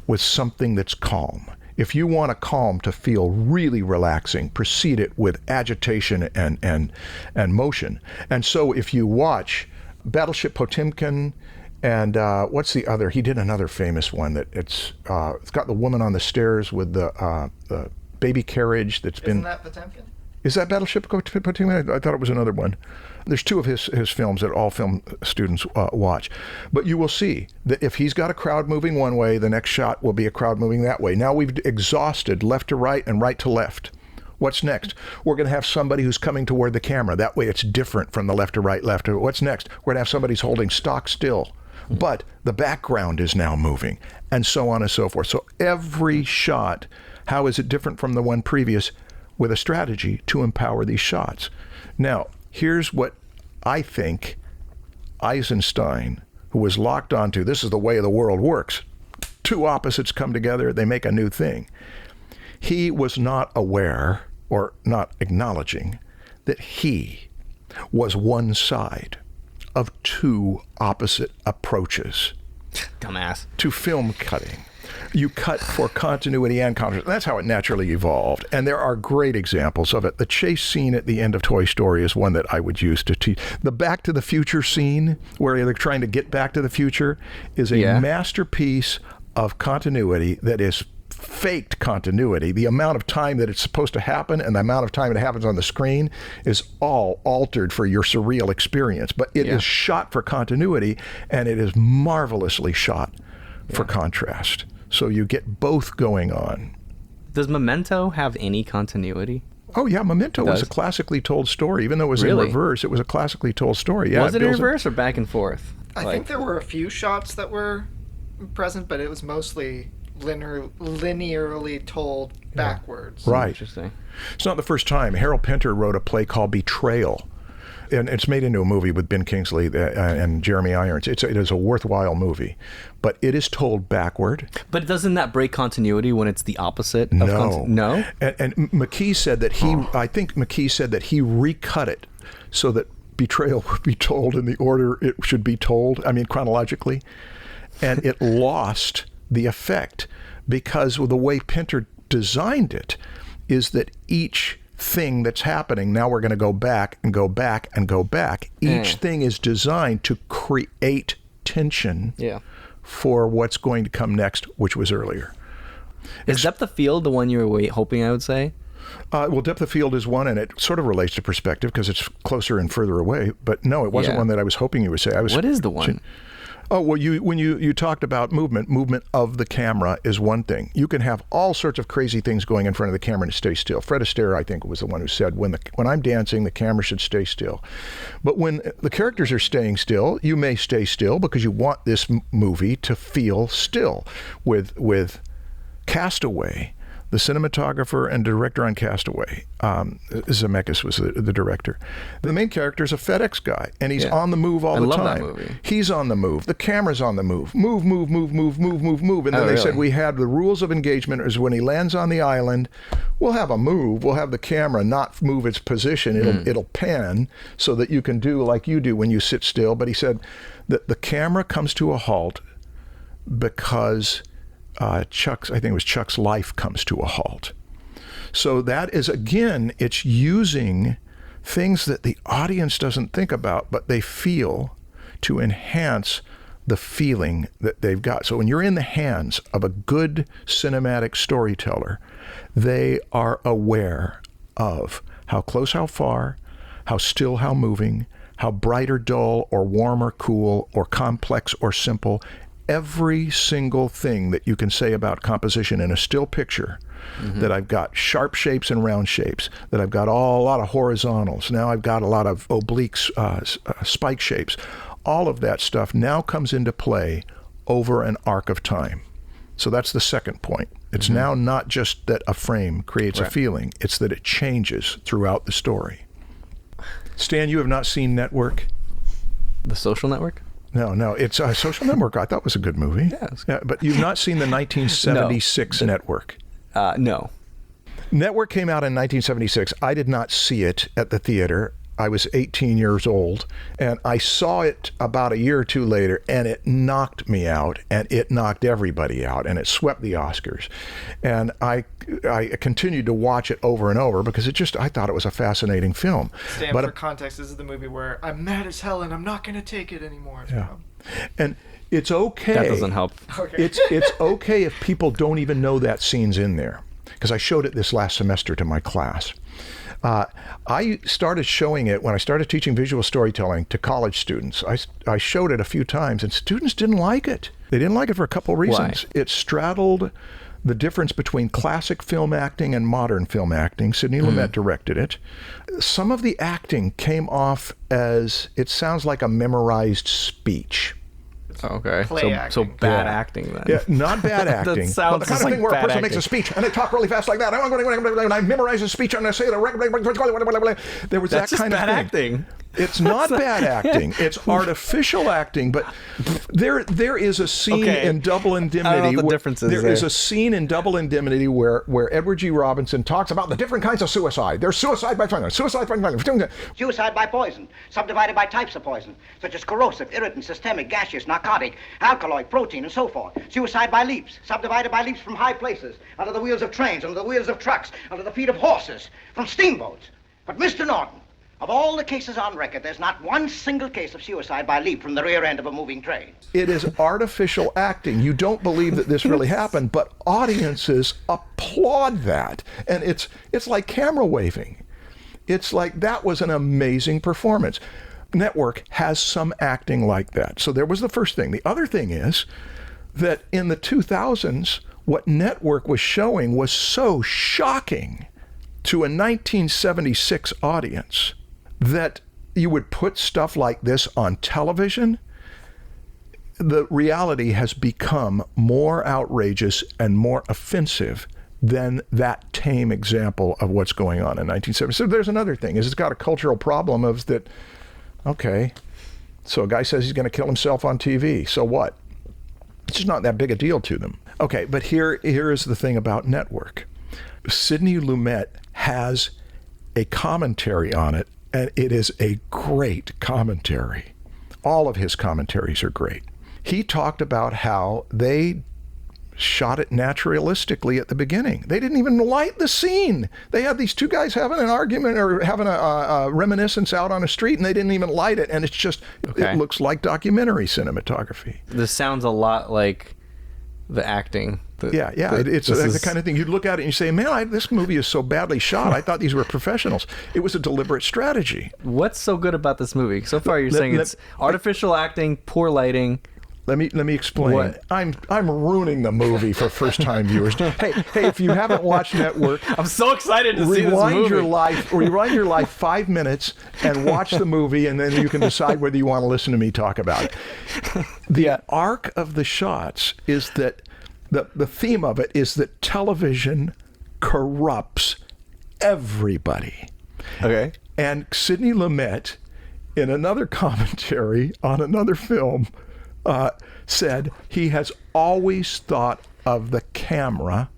[SPEAKER 1] with something that's calm. If you want a calm to feel really relaxing, precede it with agitation and motion. And so if you watch Battleship Potemkin and what's the other? He did another famous one that it's got the woman on the stairs with the baby carriage that's been...
[SPEAKER 3] Isn't that Potemkin?
[SPEAKER 1] Is that Battleship Potemkin? I thought it was another one. There's two of his films that all film students watch. But you will see that if he's got a crowd moving one way, the next shot will be a crowd moving that way. Now we've exhausted left to right and right to left. What's next? We're going to have somebody who's coming toward the camera. That way it's different from the left to right, left to... What's next? We're going to have somebody who's holding stock still. But the background is now moving, and so on and so forth. So every shot, how is it different from the one previous? With a strategy to empower these shots. Now, here's what I think Eisenstein, who was locked onto, this is the way the world works. Two opposites come together, they make a new thing. He was not aware or not acknowledging that he was one side of two opposite approaches
[SPEAKER 2] Dumbass.
[SPEAKER 1] to film cutting. You cut for continuity and contrast. That's how it naturally evolved. And there are great examples of it. The chase scene at the end of Toy Story is one that I would use to teach. The Back to the Future scene, where they're trying to get back to the future, is a masterpiece of continuity that is faked continuity. The amount of time that it's supposed to happen and the amount of time it happens on the screen is all altered for your surreal experience. But it is shot for continuity, and it is marvelously shot for contrast. So you get both going on.
[SPEAKER 2] Does Memento have any continuity?
[SPEAKER 1] Oh yeah, Memento was a classically told story. Even though it was in reverse, it was a classally told story. Yeah,
[SPEAKER 2] was it in reverse or back and forth?
[SPEAKER 3] I think there were a few shots that were present, but it was mostly linearly told backwards.
[SPEAKER 1] Right.
[SPEAKER 2] Interesting.
[SPEAKER 1] It's not the first time. Harold Pinter wrote a play called Betrayal. And it's made into a movie with Ben Kingsley and Jeremy Irons. It is a worthwhile movie, but it is told backward.
[SPEAKER 2] But doesn't that break continuity when it's the opposite?
[SPEAKER 1] No.
[SPEAKER 2] No?
[SPEAKER 1] And McKee said that I think McKee said that he recut it so that Betrayal would be told in the order it should be told, chronologically. And it lost the effect because of the way Pinter designed it is that each thing that's happening, now we're going to go back and go back and go back. Each thing is designed to create tension for what's going to come next, which was earlier.
[SPEAKER 2] Is Depth of Field the one you were hoping I would say?
[SPEAKER 1] Well, Depth of Field is one, and it sort of relates to perspective because it's closer and further away. But no, it wasn't one that I was hoping you would say.
[SPEAKER 2] What is the one?
[SPEAKER 1] Oh, well, when you talked about movement of the camera is one thing. You can have all sorts of crazy things going in front of the camera and it stays still. Fred Astaire, I think, was the one who said, when I'm dancing, the camera should stay still. But when the characters are staying still, you may stay still because you want this movie to feel still. With Castaway, the cinematographer and director on Castaway. Zemeckis was the director. The main character is a FedEx guy, and he's on the move all the
[SPEAKER 2] love
[SPEAKER 1] time.
[SPEAKER 2] that movie.
[SPEAKER 1] He's on the move. The camera's on the move. Move, move, move, move, move, move, move. And then they said we had the rules of engagement is when he lands on the island, we'll have a move. We'll have the camera not move its position. It'll pan so that you can do like you do when you sit still. But he said that the camera comes to a halt because I think it was Chuck's life comes to a halt. So that is, again, it's using things that the audience doesn't think about, but they feel to enhance the feeling that they've got. So when you're in the hands of a good cinematic storyteller, they are aware of how close, how far, how still, how moving, how bright or dull or warm or cool or complex or simple. Every single thing that you can say about composition in a still picture, that I've got sharp shapes and round shapes, that I've got a lot of horizontals, now I've got a lot of obliques, spike shapes. All of that stuff now comes into play over an arc of time. So that's the second point. It's now not just that a frame creates a feeling, it's that it changes throughout the story. Stan, you have not seen Network?
[SPEAKER 2] The Social Network?
[SPEAKER 1] No, it's a Social Network. I thought was a good movie. Yeah, but you've not seen the 1976 Network.
[SPEAKER 2] No.
[SPEAKER 1] Network came out in 1976. I did not see it at the theater. I was 18 years old, and I saw it about a year or two later, and it knocked me out, and it knocked everybody out, and it swept the Oscars. And I continued to watch it over and over because I thought it was a fascinating film.
[SPEAKER 3] Stan, for context, this is the movie where I'm mad as hell and I'm not going to take it anymore.
[SPEAKER 1] Yeah. And it's okay.
[SPEAKER 2] That doesn't help.
[SPEAKER 3] Okay.
[SPEAKER 1] It's okay if people don't even know that scene's in there, because I showed it this last semester to my class. I started showing it when I started teaching visual storytelling to college students. I showed it a few times, and students didn't like it. They didn't like it for a couple of reasons.
[SPEAKER 2] Why?
[SPEAKER 1] It straddled the difference between classic film acting and modern film acting. Sidney Lumet directed it. Some of the acting came off as, it sounds like a memorized speech.
[SPEAKER 2] Okay.
[SPEAKER 3] Play
[SPEAKER 2] So
[SPEAKER 3] acting.
[SPEAKER 2] bad acting then.
[SPEAKER 1] Yeah, not bad acting.
[SPEAKER 2] That sounds
[SPEAKER 1] but the kind
[SPEAKER 2] just
[SPEAKER 1] of
[SPEAKER 2] like
[SPEAKER 1] thing where a
[SPEAKER 2] bad
[SPEAKER 1] person makes a
[SPEAKER 2] acting.
[SPEAKER 1] speech and they talk really fast like that. And I memorize a speech and I say the there was
[SPEAKER 2] That's
[SPEAKER 1] that
[SPEAKER 2] just
[SPEAKER 1] kind
[SPEAKER 2] bad
[SPEAKER 1] of thing.
[SPEAKER 2] acting.
[SPEAKER 1] It's not bad acting. It's artificial acting. But there is a scene in Double Indemnity.
[SPEAKER 2] I don't know what the difference is
[SPEAKER 1] There is
[SPEAKER 2] there.
[SPEAKER 1] a scene in Double Indemnity where Edward G. Robinson talks about the different kinds of suicide. There's suicide by fire, suicide by fire.
[SPEAKER 5] Suicide by poison, subdivided by types of poison, such as corrosive, irritant, systemic, gaseous, narcotic, alkaloid, protein, and so forth. Suicide by leaps, subdivided by leaps from high places, under the wheels of trains, under the wheels of trucks, under the feet of horses, from steamboats. But Mr. Norton, of all the cases on record, there's not one single case of suicide by leap from the rear end of a moving train.
[SPEAKER 1] It is artificial acting. You don't believe that this really happened, but audiences applaud that. And it's like camera waving. It's like, that was an amazing performance. Network has some acting like that. So there was the first thing. The other thing is that in the 2000s, what Network was showing was so shocking to a 1976 audience that you would put stuff like this on television. The reality has become more outrageous and more offensive than that tame example of what's going on in 1970. So there's another thing, is it's got a cultural problem of that, okay, so a guy says he's going to kill himself on TV, so what? It's just not that big a deal to them. Okay, but here is the thing about Network. Sidney Lumet has a commentary on it, and it is a great commentary. All of his commentaries are great. He talked about how they shot it naturalistically at the beginning. They didn't even light the scene. They had these two guys having an argument or having a reminiscence out on a street, and they didn't even light it, and it's just, it looks like documentary cinematography.
[SPEAKER 2] This sounds a lot like the acting.
[SPEAKER 1] It's the kind of thing you'd look at it and you say, man, this movie is so badly shot. I thought these were professionals. It was a deliberate strategy.
[SPEAKER 2] What's so good about this movie? So far, you're saying it's artificial acting, poor lighting.
[SPEAKER 1] Let me explain.
[SPEAKER 2] What?
[SPEAKER 1] I'm ruining the movie for first-time viewers. Hey, if you haven't watched Network,
[SPEAKER 2] I'm so excited to see this movie.
[SPEAKER 1] Rewind your life 5 minutes and watch the movie, and then you can decide whether you want to listen to me talk about it. The arc of the shots is that the theme of it is that television corrupts everybody.
[SPEAKER 2] Okay.
[SPEAKER 1] And Sidney Lumet, in another commentary on another film, said he has always thought of the camera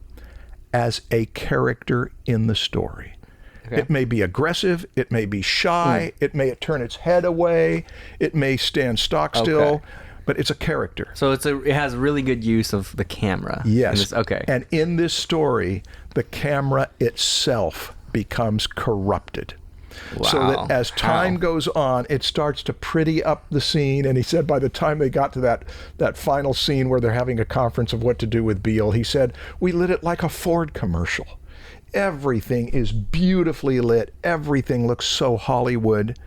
[SPEAKER 1] as a character in the story. Okay. It may be aggressive, it may be shy, it may turn its head away, it may stand stock still, but it's a character.
[SPEAKER 2] So it has really good use of the camera.
[SPEAKER 1] Yes.
[SPEAKER 2] Okay.
[SPEAKER 1] And in this story, the camera itself becomes corrupted.
[SPEAKER 2] Wow.
[SPEAKER 1] So that as time goes on, it starts to pretty up the scene. And he said by the time they got to that final scene where they're having a conference of what to do with Beale, he said, we lit it like a Ford commercial. Everything is beautifully lit. Everything looks so Hollywood.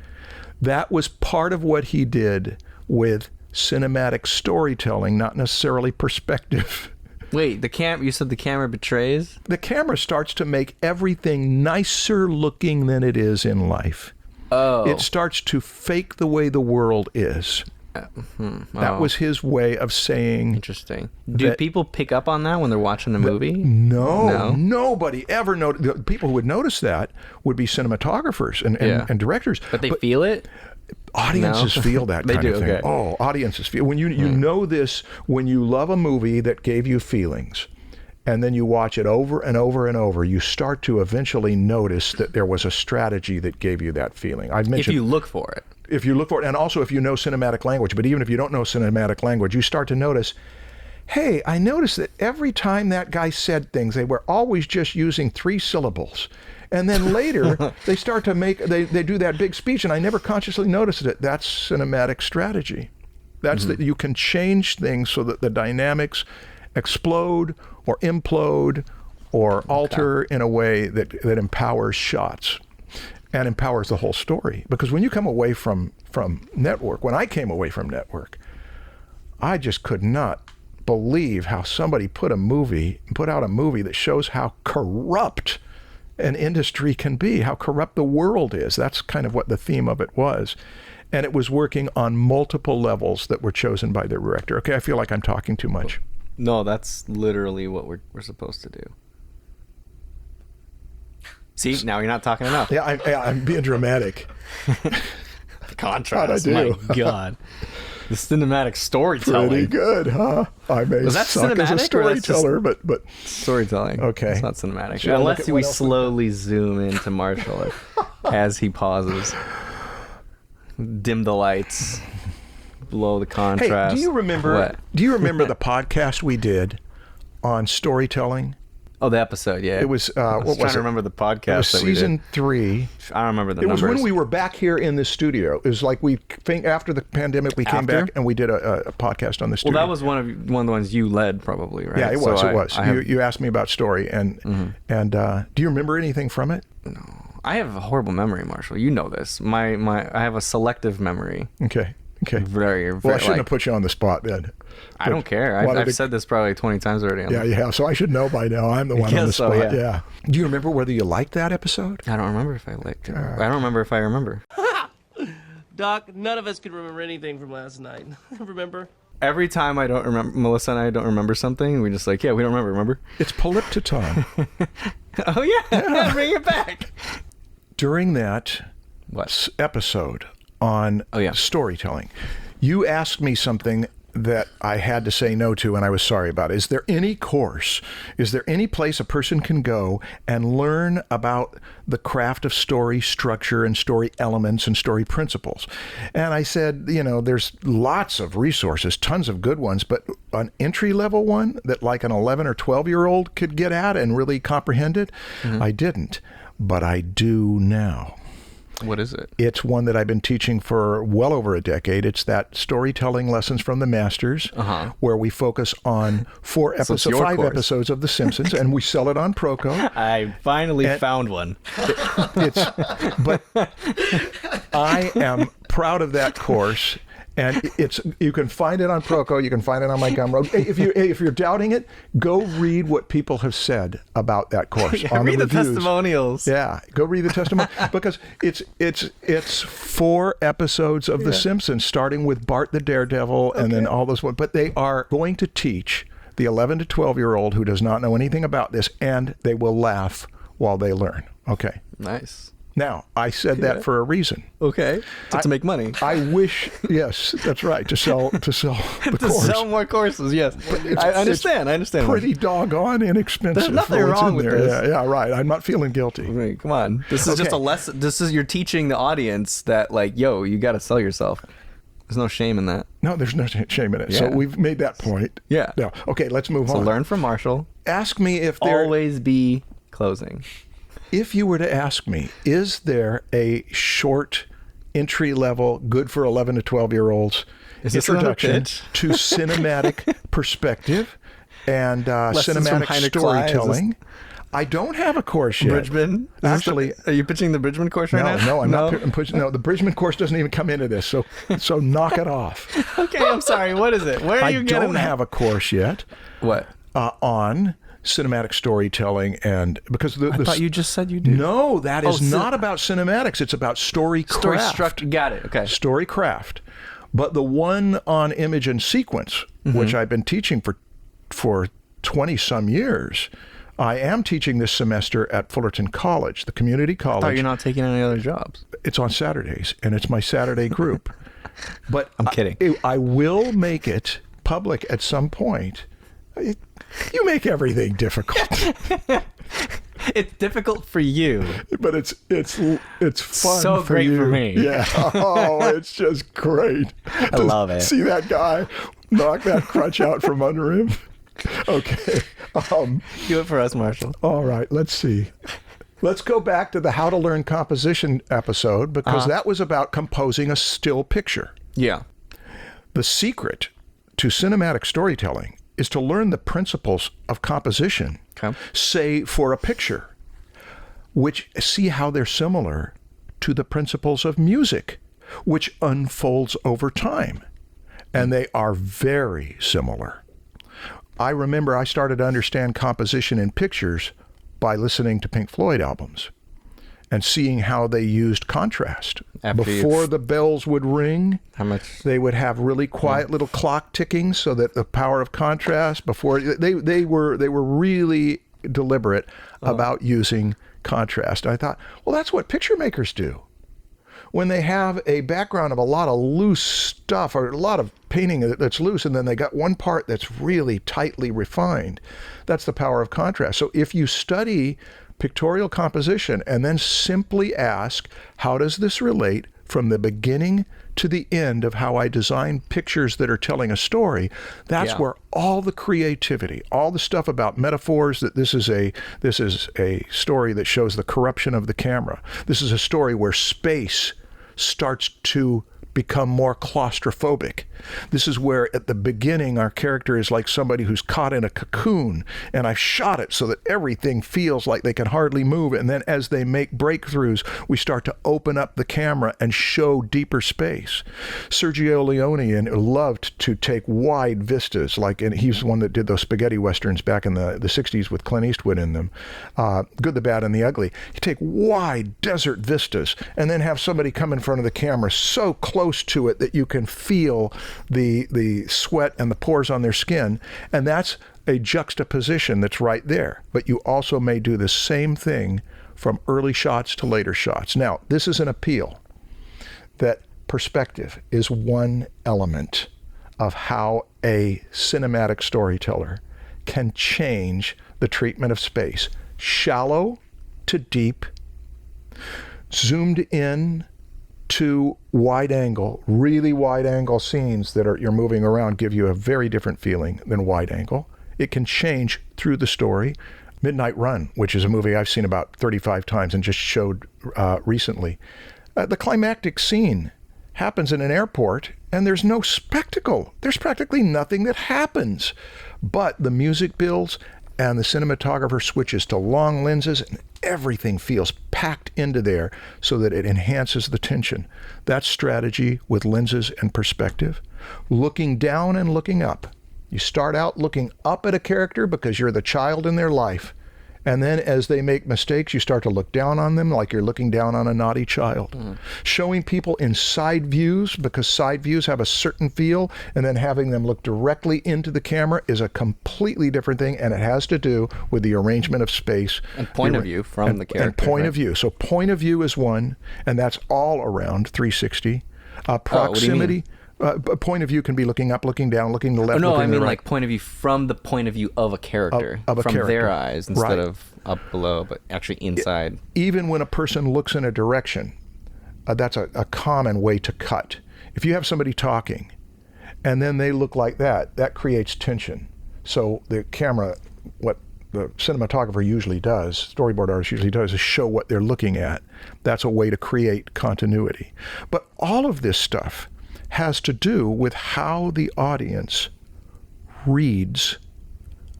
[SPEAKER 1] That was part of what he did with cinematic storytelling, not necessarily perspective.
[SPEAKER 2] Wait, you said the camera betrays?
[SPEAKER 1] The camera starts to make everything nicer looking than it is in life.
[SPEAKER 2] Oh.
[SPEAKER 1] It starts to fake the way the world is. That was his way of saying.
[SPEAKER 2] Interesting. Do people pick up on that when they're watching the movie?
[SPEAKER 1] No, nobody ever noticed. The people who would notice that would be cinematographers and directors.
[SPEAKER 2] But they feel it?
[SPEAKER 1] Audiences feel that kind of thing.
[SPEAKER 2] Okay.
[SPEAKER 1] Oh, audiences feel. When you know this, when you love a movie that gave you feelings, and then you watch it over and over and over, you start to eventually notice that there was a strategy that gave you that feeling. I've mentioned,
[SPEAKER 2] if you look for it.
[SPEAKER 1] If you look for it, and also if you know cinematic language, but even if you don't know cinematic language, you start to notice, hey, I noticed that every time that guy said things, they were always just using 3 syllables. And then later, they start to they do that big speech, and I never consciously noticed it. That's cinematic strategy. That's that you can change things so that the dynamics explode or implode or alter in a way that empowers shots and empowers the whole story. Because when you come away from Network, when I came away from Network, I just could not believe how somebody put out a movie that shows how corrupt an industry can be, how corrupt the world is. That's kind of what the theme of it was. And it was working on multiple levels that were chosen by the director. Okay, I feel like I'm talking too much.
[SPEAKER 2] No, that's literally what we're supposed to do. See, now you're not talking enough.
[SPEAKER 1] Yeah, I'm being dramatic.
[SPEAKER 2] The contrast.
[SPEAKER 1] How'd I do?
[SPEAKER 2] My God. The cinematic storytelling.
[SPEAKER 1] Pretty good, huh? I may
[SPEAKER 2] Was that
[SPEAKER 1] suck as a
[SPEAKER 2] cinematic, or that's
[SPEAKER 1] storyteller, but
[SPEAKER 2] storytelling.
[SPEAKER 1] Okay.
[SPEAKER 2] It's not cinematic.
[SPEAKER 1] Should I look
[SPEAKER 2] Unless
[SPEAKER 1] at
[SPEAKER 2] we
[SPEAKER 1] what else
[SPEAKER 2] slowly zoom into Marshall as he pauses. Dim the lights. Blow the contrast.
[SPEAKER 1] Hey, do you remember
[SPEAKER 2] What?
[SPEAKER 1] the podcast we did on storytelling?
[SPEAKER 2] Oh, the episode, yeah.
[SPEAKER 1] It was
[SPEAKER 2] I was trying to remember the podcast.
[SPEAKER 1] It was
[SPEAKER 2] that we
[SPEAKER 1] season
[SPEAKER 2] did.
[SPEAKER 1] 3.
[SPEAKER 2] I don't remember the
[SPEAKER 1] It
[SPEAKER 2] numbers.
[SPEAKER 1] was when we were back here in the studio. It was like after the pandemic, we came back and we did a podcast on the studio.
[SPEAKER 2] Well, that was one of the ones you led, probably, right?
[SPEAKER 1] Yeah, it was.
[SPEAKER 2] So
[SPEAKER 1] it was. You asked me about story, and do you remember anything from it?
[SPEAKER 2] No, I have a horrible memory, Marshall. You know this. I have a selective memory.
[SPEAKER 1] Okay.
[SPEAKER 2] Very.
[SPEAKER 1] Well, I shouldn't have put you on the spot then.
[SPEAKER 2] I don't care. I've said this probably 20 times already.
[SPEAKER 1] Yeah, you have. So I should know by now. I'm the one on the spot.
[SPEAKER 2] So,
[SPEAKER 1] yeah. Do you remember whether you liked that episode?
[SPEAKER 2] I don't remember if I liked it. I don't remember if I remember.
[SPEAKER 6] Doc, none of us can remember anything from last night. Remember?
[SPEAKER 2] Every time I don't remember, Melissa and I don't remember something, we just we don't remember.
[SPEAKER 1] It's polyptyton.
[SPEAKER 2] Oh, yeah. Bring it back.
[SPEAKER 1] During that episode on storytelling, you asked me something that I had to say no to, and I was sorry about it. Is there any course, is there any place a person can go and learn about the craft of story structure and story elements and story principles? And I said, there's lots of resources, tons of good ones, but an entry-level one that like an 11 or 12-year-old could get at and really comprehend it, I didn't, but I do now.
[SPEAKER 2] What is it?
[SPEAKER 1] It's one that I've been teaching for well over a decade. It's that storytelling lessons from the masters, where we focus on 5 episodes of The Simpsons, and we sell it on Proco.
[SPEAKER 2] I finally found one.
[SPEAKER 1] But I am proud of that course. And you can find it on Proco. You can find it on my Gumroad. If you're doubting it, go read what people have said about that course on
[SPEAKER 2] read
[SPEAKER 1] the
[SPEAKER 2] the
[SPEAKER 1] reviews.
[SPEAKER 2] testimonials.
[SPEAKER 1] Yeah, go read the testimonials because it's 4 episodes of The Simpsons, starting with Bart the Daredevil and then all those ones. But they are going to teach the 11 to 12-year-old who does not know anything about this, and they will laugh while they learn. Okay.
[SPEAKER 2] Nice.
[SPEAKER 1] Now, I said that for a reason.
[SPEAKER 2] Okay. To make money.
[SPEAKER 1] I wish, yes, that's right, to sell the
[SPEAKER 2] To
[SPEAKER 1] course.
[SPEAKER 2] sell more courses, yes. I understand.
[SPEAKER 1] Pretty doggone inexpensive.
[SPEAKER 2] There's nothing
[SPEAKER 1] for what's
[SPEAKER 2] wrong
[SPEAKER 1] in
[SPEAKER 2] with
[SPEAKER 1] there.
[SPEAKER 2] this.
[SPEAKER 1] Yeah, right. I'm not feeling guilty.
[SPEAKER 2] Wait, come on. This is just
[SPEAKER 1] Okay.
[SPEAKER 2] a lesson. This is you're teaching the audience that, like, yo, you got to sell yourself. There's no shame in that.
[SPEAKER 1] No, there's no shame in it. So
[SPEAKER 2] Yeah.
[SPEAKER 1] we've made that point.
[SPEAKER 2] Yeah.
[SPEAKER 1] Now, okay, let's move
[SPEAKER 2] So
[SPEAKER 1] on.
[SPEAKER 2] learn from Marshall.
[SPEAKER 1] Ask me if there.
[SPEAKER 2] Always be closing.
[SPEAKER 1] If you were to ask me, is there a short entry level, good for 11 to 12-year-olds
[SPEAKER 2] Is this another
[SPEAKER 1] introduction
[SPEAKER 2] pitch?
[SPEAKER 1] to cinematic perspective and
[SPEAKER 2] Lessons from
[SPEAKER 1] cinematic
[SPEAKER 2] Heinrich Kley, is
[SPEAKER 1] storytelling? I don't have a course yet.
[SPEAKER 2] Bridgman?
[SPEAKER 1] Actually,
[SPEAKER 2] Are you pitching the Bridgman course right now?
[SPEAKER 1] no, I'm not. I'm pushing, no, the Bridgman course doesn't even come into this. So knock it off.
[SPEAKER 2] Okay, I'm sorry. What is it? Where are
[SPEAKER 1] I
[SPEAKER 2] you getting
[SPEAKER 1] don't
[SPEAKER 2] that?
[SPEAKER 1] have a course yet
[SPEAKER 2] What?
[SPEAKER 1] on cinematic storytelling, and because
[SPEAKER 2] I thought you just said you did.
[SPEAKER 1] No, that is
[SPEAKER 2] Oh,
[SPEAKER 1] not about cinematics. It's about story
[SPEAKER 2] Story
[SPEAKER 1] craft.
[SPEAKER 2] structure. Got it. Okay.
[SPEAKER 1] Story craft. But the one on image and sequence, which I've been teaching for 20 some years, I am teaching this semester at Fullerton College, the community
[SPEAKER 2] I thought
[SPEAKER 1] college.
[SPEAKER 2] you're not taking any other jobs.
[SPEAKER 1] It's on Saturdays, and it's my Saturday group. But
[SPEAKER 2] I'm kidding.
[SPEAKER 1] I will make it public at some point. You make everything difficult,
[SPEAKER 2] It's difficult for you.
[SPEAKER 1] but it's fun.
[SPEAKER 2] So
[SPEAKER 1] for
[SPEAKER 2] great
[SPEAKER 1] you.
[SPEAKER 2] for me.
[SPEAKER 1] Yeah. Oh, it's just great. I
[SPEAKER 2] love it.
[SPEAKER 1] See that guy knock that crutch out from under him? Okay.
[SPEAKER 2] Do it for us, Marshall.
[SPEAKER 1] All right. Let's see. Let's go back to the How to Learn Composition episode, because that was about composing a still picture.
[SPEAKER 2] Yeah.
[SPEAKER 1] The secret to cinematic storytelling is to learn the principles of composition,
[SPEAKER 2] Okay.
[SPEAKER 1] say for a picture, which see how they're similar to the principles of music, which unfolds over time. And they are very similar. I remember I started to understand composition in pictures by listening to Pink Floyd albums and seeing how they used contrast.
[SPEAKER 2] After
[SPEAKER 1] Before the bells would ring,
[SPEAKER 2] How much?
[SPEAKER 1] they would have really quiet little clock ticking, so that the power of contrast before they were really deliberate about using contrast. I thought, well, that's what picture makers do. When they have a background of a lot of loose stuff or a lot of painting that's loose, and then they got one part that's really tightly refined, that's the power of contrast. So if you study pictorial composition and then simply ask, how does this relate from the beginning to the end of how I design pictures that are telling a story, that's
[SPEAKER 2] Yeah.
[SPEAKER 1] where all the creativity, all the stuff about metaphors, that this is a story that shows the corruption of the camera. This is a story where space starts to become more claustrophobic. This is where at the beginning our character is like somebody who's caught in a cocoon, and I've shot it so that everything feels like they can hardly move, and then as they make breakthroughs we start to open up the camera and show deeper space. Sergio Leone loved to take wide vistas, and he's the one that did those spaghetti westerns back in the 60s with Clint Eastwood in them, Good, the Bad, and the Ugly. You take wide desert vistas and then have somebody come in front of the camera so close to it that you can feel the sweat and the pores on their skin, and that's a juxtaposition that's right there. But you also may do the same thing from early shots to later shots. Now, this is an appeal that perspective is one element of how a cinematic storyteller can change the treatment of space. Shallow to deep, zoomed in to wide angle, really wide angle scenes that you're moving around give you a very different feeling than wide angle. It can change through the story. Midnight Run, which is a movie I've seen about 35 times and just showed recently. The climactic scene happens in an airport and there's no spectacle. There's practically nothing that happens, but the music builds and the cinematographer switches to long lenses and everything feels packed into there so that it enhances the tension. That's strategy with lenses and perspective. Looking down and looking up. You start out looking up at a character because you're the child in their life, And then as they make mistakes, you start to look down on them like you're looking down on a naughty child. Showing people in side views, because side views have a certain feel, and then having them look directly into the camera is a completely different thing, and it has to do with the arrangement of space.
[SPEAKER 2] And point of view from the character.
[SPEAKER 1] And point
[SPEAKER 2] right?
[SPEAKER 1] of view. So point of view is one, and that's all around 360. Proximity. Point of view can be looking up, looking down, looking to the left.
[SPEAKER 2] No,
[SPEAKER 1] looking
[SPEAKER 2] I
[SPEAKER 1] to
[SPEAKER 2] mean
[SPEAKER 1] the right.
[SPEAKER 2] like point of view from the point of view of a character,
[SPEAKER 1] Of a
[SPEAKER 2] from
[SPEAKER 1] character.
[SPEAKER 2] their eyes instead
[SPEAKER 1] Right.
[SPEAKER 2] of up below, but actually inside.
[SPEAKER 1] Even when a person looks in a direction, that's a common way to cut. If you have somebody talking and then they look like that creates tension. So the camera, what the cinematographer usually does, storyboard artist usually does, is show what they're looking at. That's a way to create continuity. But all of this stuff has to do with how the audience reads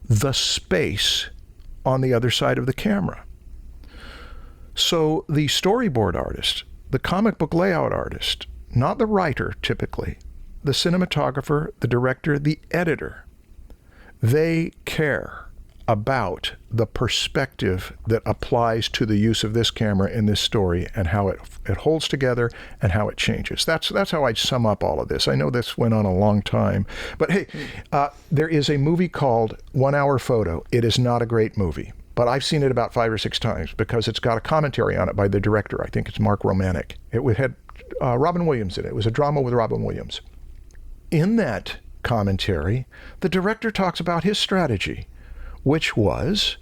[SPEAKER 1] the space on the other side of the camera. So the storyboard artist, the comic book layout artist, not the writer typically, the cinematographer, the director, the editor, they care about the perspective that applies to the use of this camera in this story and how it holds together and how it changes. That's how I'd sum up all of this. I know this went on a long time, but hey, there is a movie called 1 Hour Photo. It is not a great movie, but I've seen it about 5 or 6 times because it's got a commentary on it by the director. I think it's Mark Romanek. It had Robin Williams in it. It was a drama with Robin Williams. In that commentary, the director talks about his strategy, which was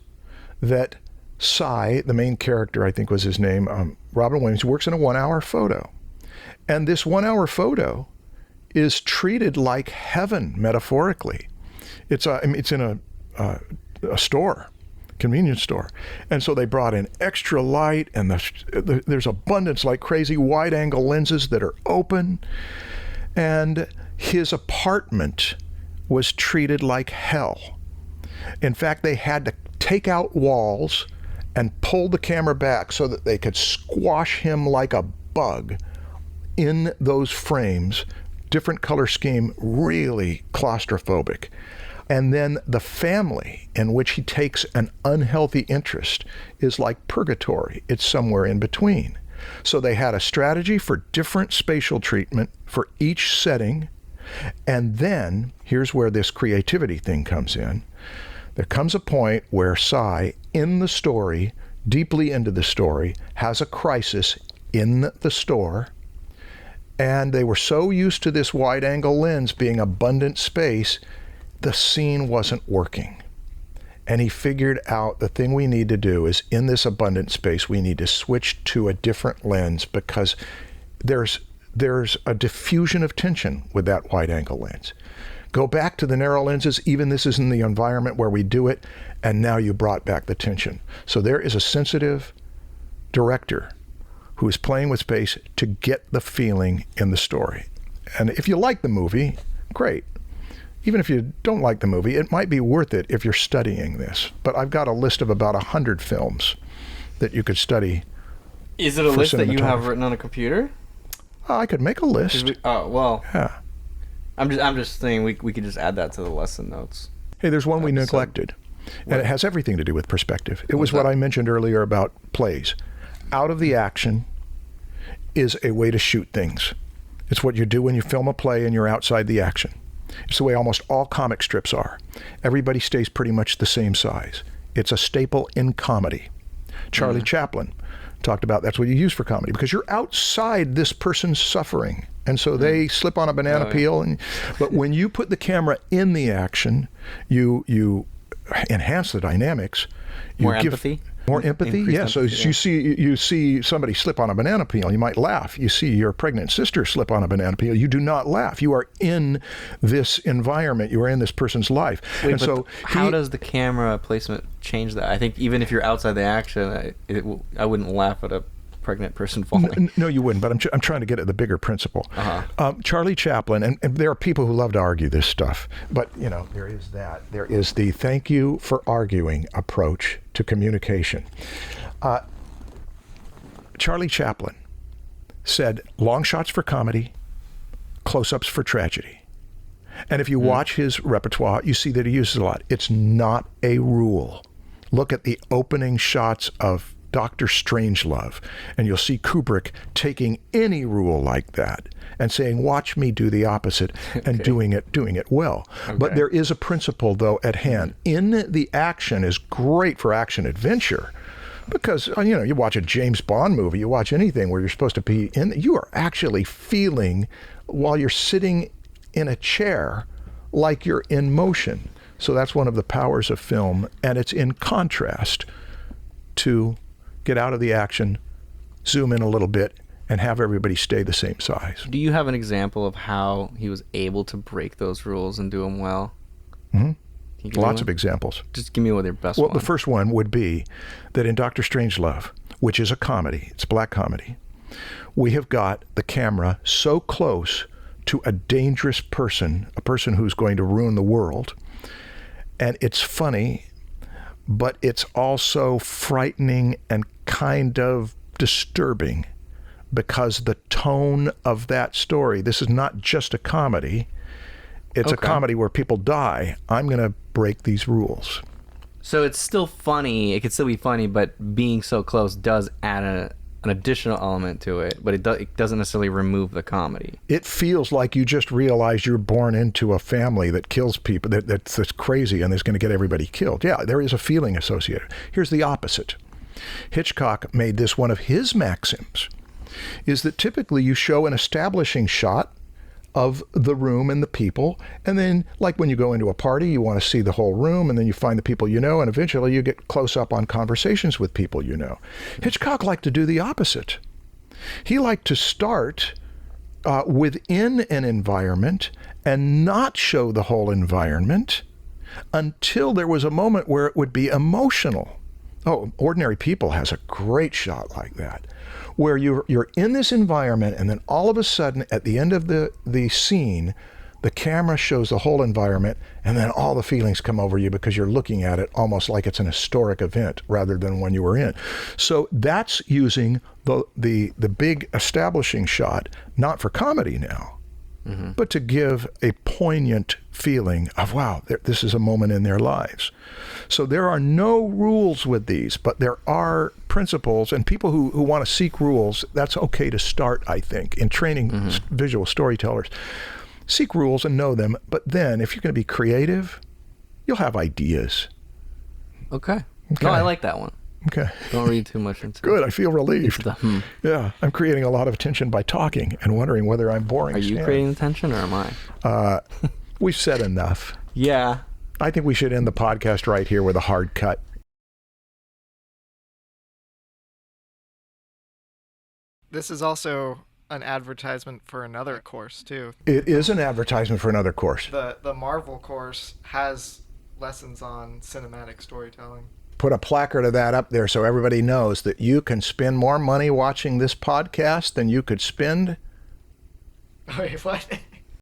[SPEAKER 1] that Cy, the main character, I think was his name, Robin Williams, works in a 1 hour photo. And this 1 hour photo is treated like heaven, metaphorically. It's in a store, convenience store. And so they brought in extra light, and there's abundance like crazy wide angle lenses that are open. And his apartment was treated like hell. In fact, they had to take out walls and pull the camera back so that they could squash him like a bug in those frames. Different color scheme, really claustrophobic. And then the family in which he takes an unhealthy interest is like purgatory. It's somewhere in between. So they had a strategy for different spatial treatment for each setting. And then, here's where this creativity thing comes in. There comes a point where Cy, in the story, deeply into the story, has a crisis in the store. And they were so used to this wide-angle lens being abundant space, the scene wasn't working. And he figured out the thing we need to do is, in this abundant space, we need to switch to a different lens because there's a diffusion of tension with that wide-angle lens. Go back to the narrow lenses, even this is in the environment where we do it, and now you brought back the tension. So there is a sensitive director who is playing with space to get the feeling in the story. And if you like the movie, great. Even if you don't like the movie, it might be worth it if you're studying this. But I've got a list of about 100 films that you could study.
[SPEAKER 2] Is it a list that you have
[SPEAKER 1] cinematography.
[SPEAKER 2] written on a computer?
[SPEAKER 1] I could make a list.
[SPEAKER 2] Oh, well.
[SPEAKER 1] Yeah.
[SPEAKER 2] I'm just saying we could just add that to the lesson notes.
[SPEAKER 1] Hey, there's one we
[SPEAKER 2] So-
[SPEAKER 1] neglected, and it has everything to do with perspective. It was
[SPEAKER 2] What's
[SPEAKER 1] what
[SPEAKER 2] that?
[SPEAKER 1] I mentioned earlier about plays. Out of the action is a way to shoot things. It's what you do when you film a play and you're outside the action. It's the way almost all comic strips are. Everybody stays pretty much the same size. It's a staple in comedy. Charlie Chaplin talked about that's what you use for comedy because you're outside this person's suffering. And so they slip on a banana peel. But when you put the camera in the action, you enhance the dynamics. You
[SPEAKER 2] More empathy?
[SPEAKER 1] More empathy,
[SPEAKER 2] Increased
[SPEAKER 1] yeah. So
[SPEAKER 2] empathy,
[SPEAKER 1] you see somebody slip on a banana peel, you might laugh. You see your pregnant sister slip on a banana peel, you do not laugh. You are in this environment. You are in this person's life.
[SPEAKER 2] Wait,
[SPEAKER 1] and
[SPEAKER 2] but
[SPEAKER 1] so
[SPEAKER 2] how does the camera placement change that? I think even if you're outside the action, I wouldn't laugh at a pregnant person falling.
[SPEAKER 1] No, you wouldn't, but I'm trying to get at the bigger principle. Charlie Chaplin, and there are people who love to argue this stuff, but there is that. There is the thank you for arguing approach to communication. Charlie Chaplin said long shots for comedy, close-ups for tragedy. And if you watch his repertoire, you see that he uses a lot. It's not a rule. Look at the opening shots of Dr. Strangelove, and you'll see Kubrick taking any rule like that and saying, watch me do the opposite, and doing it well. But there is a principle, though, at hand. In the action is great for action adventure, because, you watch a James Bond movie, you watch anything where you're supposed to be in, you are actually feeling while you're sitting in a chair like you're in motion. So that's one of the powers of film, and it's in contrast to get out of the action, zoom in a little bit, and have everybody stay the same size.
[SPEAKER 2] Do you have an example of how he was able to break those rules and do them well?
[SPEAKER 1] Lots of examples.
[SPEAKER 2] Just give me one of your best
[SPEAKER 1] Well,
[SPEAKER 2] ones.
[SPEAKER 1] the first one would be that in Dr. Strangelove, which is a comedy, it's a black comedy, we have got the camera so close to a dangerous person, a person who's going to ruin the world, and it's funny, but it's also frightening and kind of disturbing, because the tone of that story, this is not just a comedy, it's a comedy where people die. I'm going to break these rules.
[SPEAKER 2] So it's still funny. It could still be funny, but being so close does add an additional element to it, but it doesn't necessarily remove the comedy.
[SPEAKER 1] It feels like you just realize you're born into a family that kills people, that's crazy and is going to get everybody killed. Yeah, there is a feeling associated. Here's the opposite. Hitchcock made this one of his maxims, is that typically you show an establishing shot of the room and the people, and then, like when you go into a party, you want to see the whole room, and then you find the people you know, and eventually you get close up on conversations with people you know. Hitchcock liked to do the opposite. He liked to start within an environment and not show the whole environment until there was a moment where it would be emotional. Oh, Ordinary People has a great shot like that, where you're in this environment, and then all of a sudden at the end of the scene, the camera shows the whole environment, and then all the feelings come over you because you're looking at it almost like it's an historic event rather than one you were in. So that's using the big establishing shot, not for comedy now, but to give a poignant feeling of, wow, this is a moment in their lives. So there are no rules with these, but there are principles, and people who want to seek rules, that's okay to start, I think, in training visual storytellers. Seek rules and know them, but then if you're going to be creative, you'll have ideas.
[SPEAKER 2] Okay. No, I like that one.
[SPEAKER 1] Okay.
[SPEAKER 2] Don't read too much into it.
[SPEAKER 1] Good, I feel relieved.
[SPEAKER 2] The,
[SPEAKER 1] Yeah, I'm creating a lot of tension by talking and wondering whether I'm boring.
[SPEAKER 2] Are you creating the tension, or am I?
[SPEAKER 1] We've said enough.
[SPEAKER 2] Yeah.
[SPEAKER 1] I think we should end the podcast right here with a hard cut.
[SPEAKER 3] This is also an advertisement for another course too.
[SPEAKER 1] It is an advertisement for another course.
[SPEAKER 3] The Marvel course has lessons on cinematic storytelling.
[SPEAKER 1] Put a placard of that up there so everybody knows that you can spend more money watching this podcast than you could spend
[SPEAKER 3] Wait, what?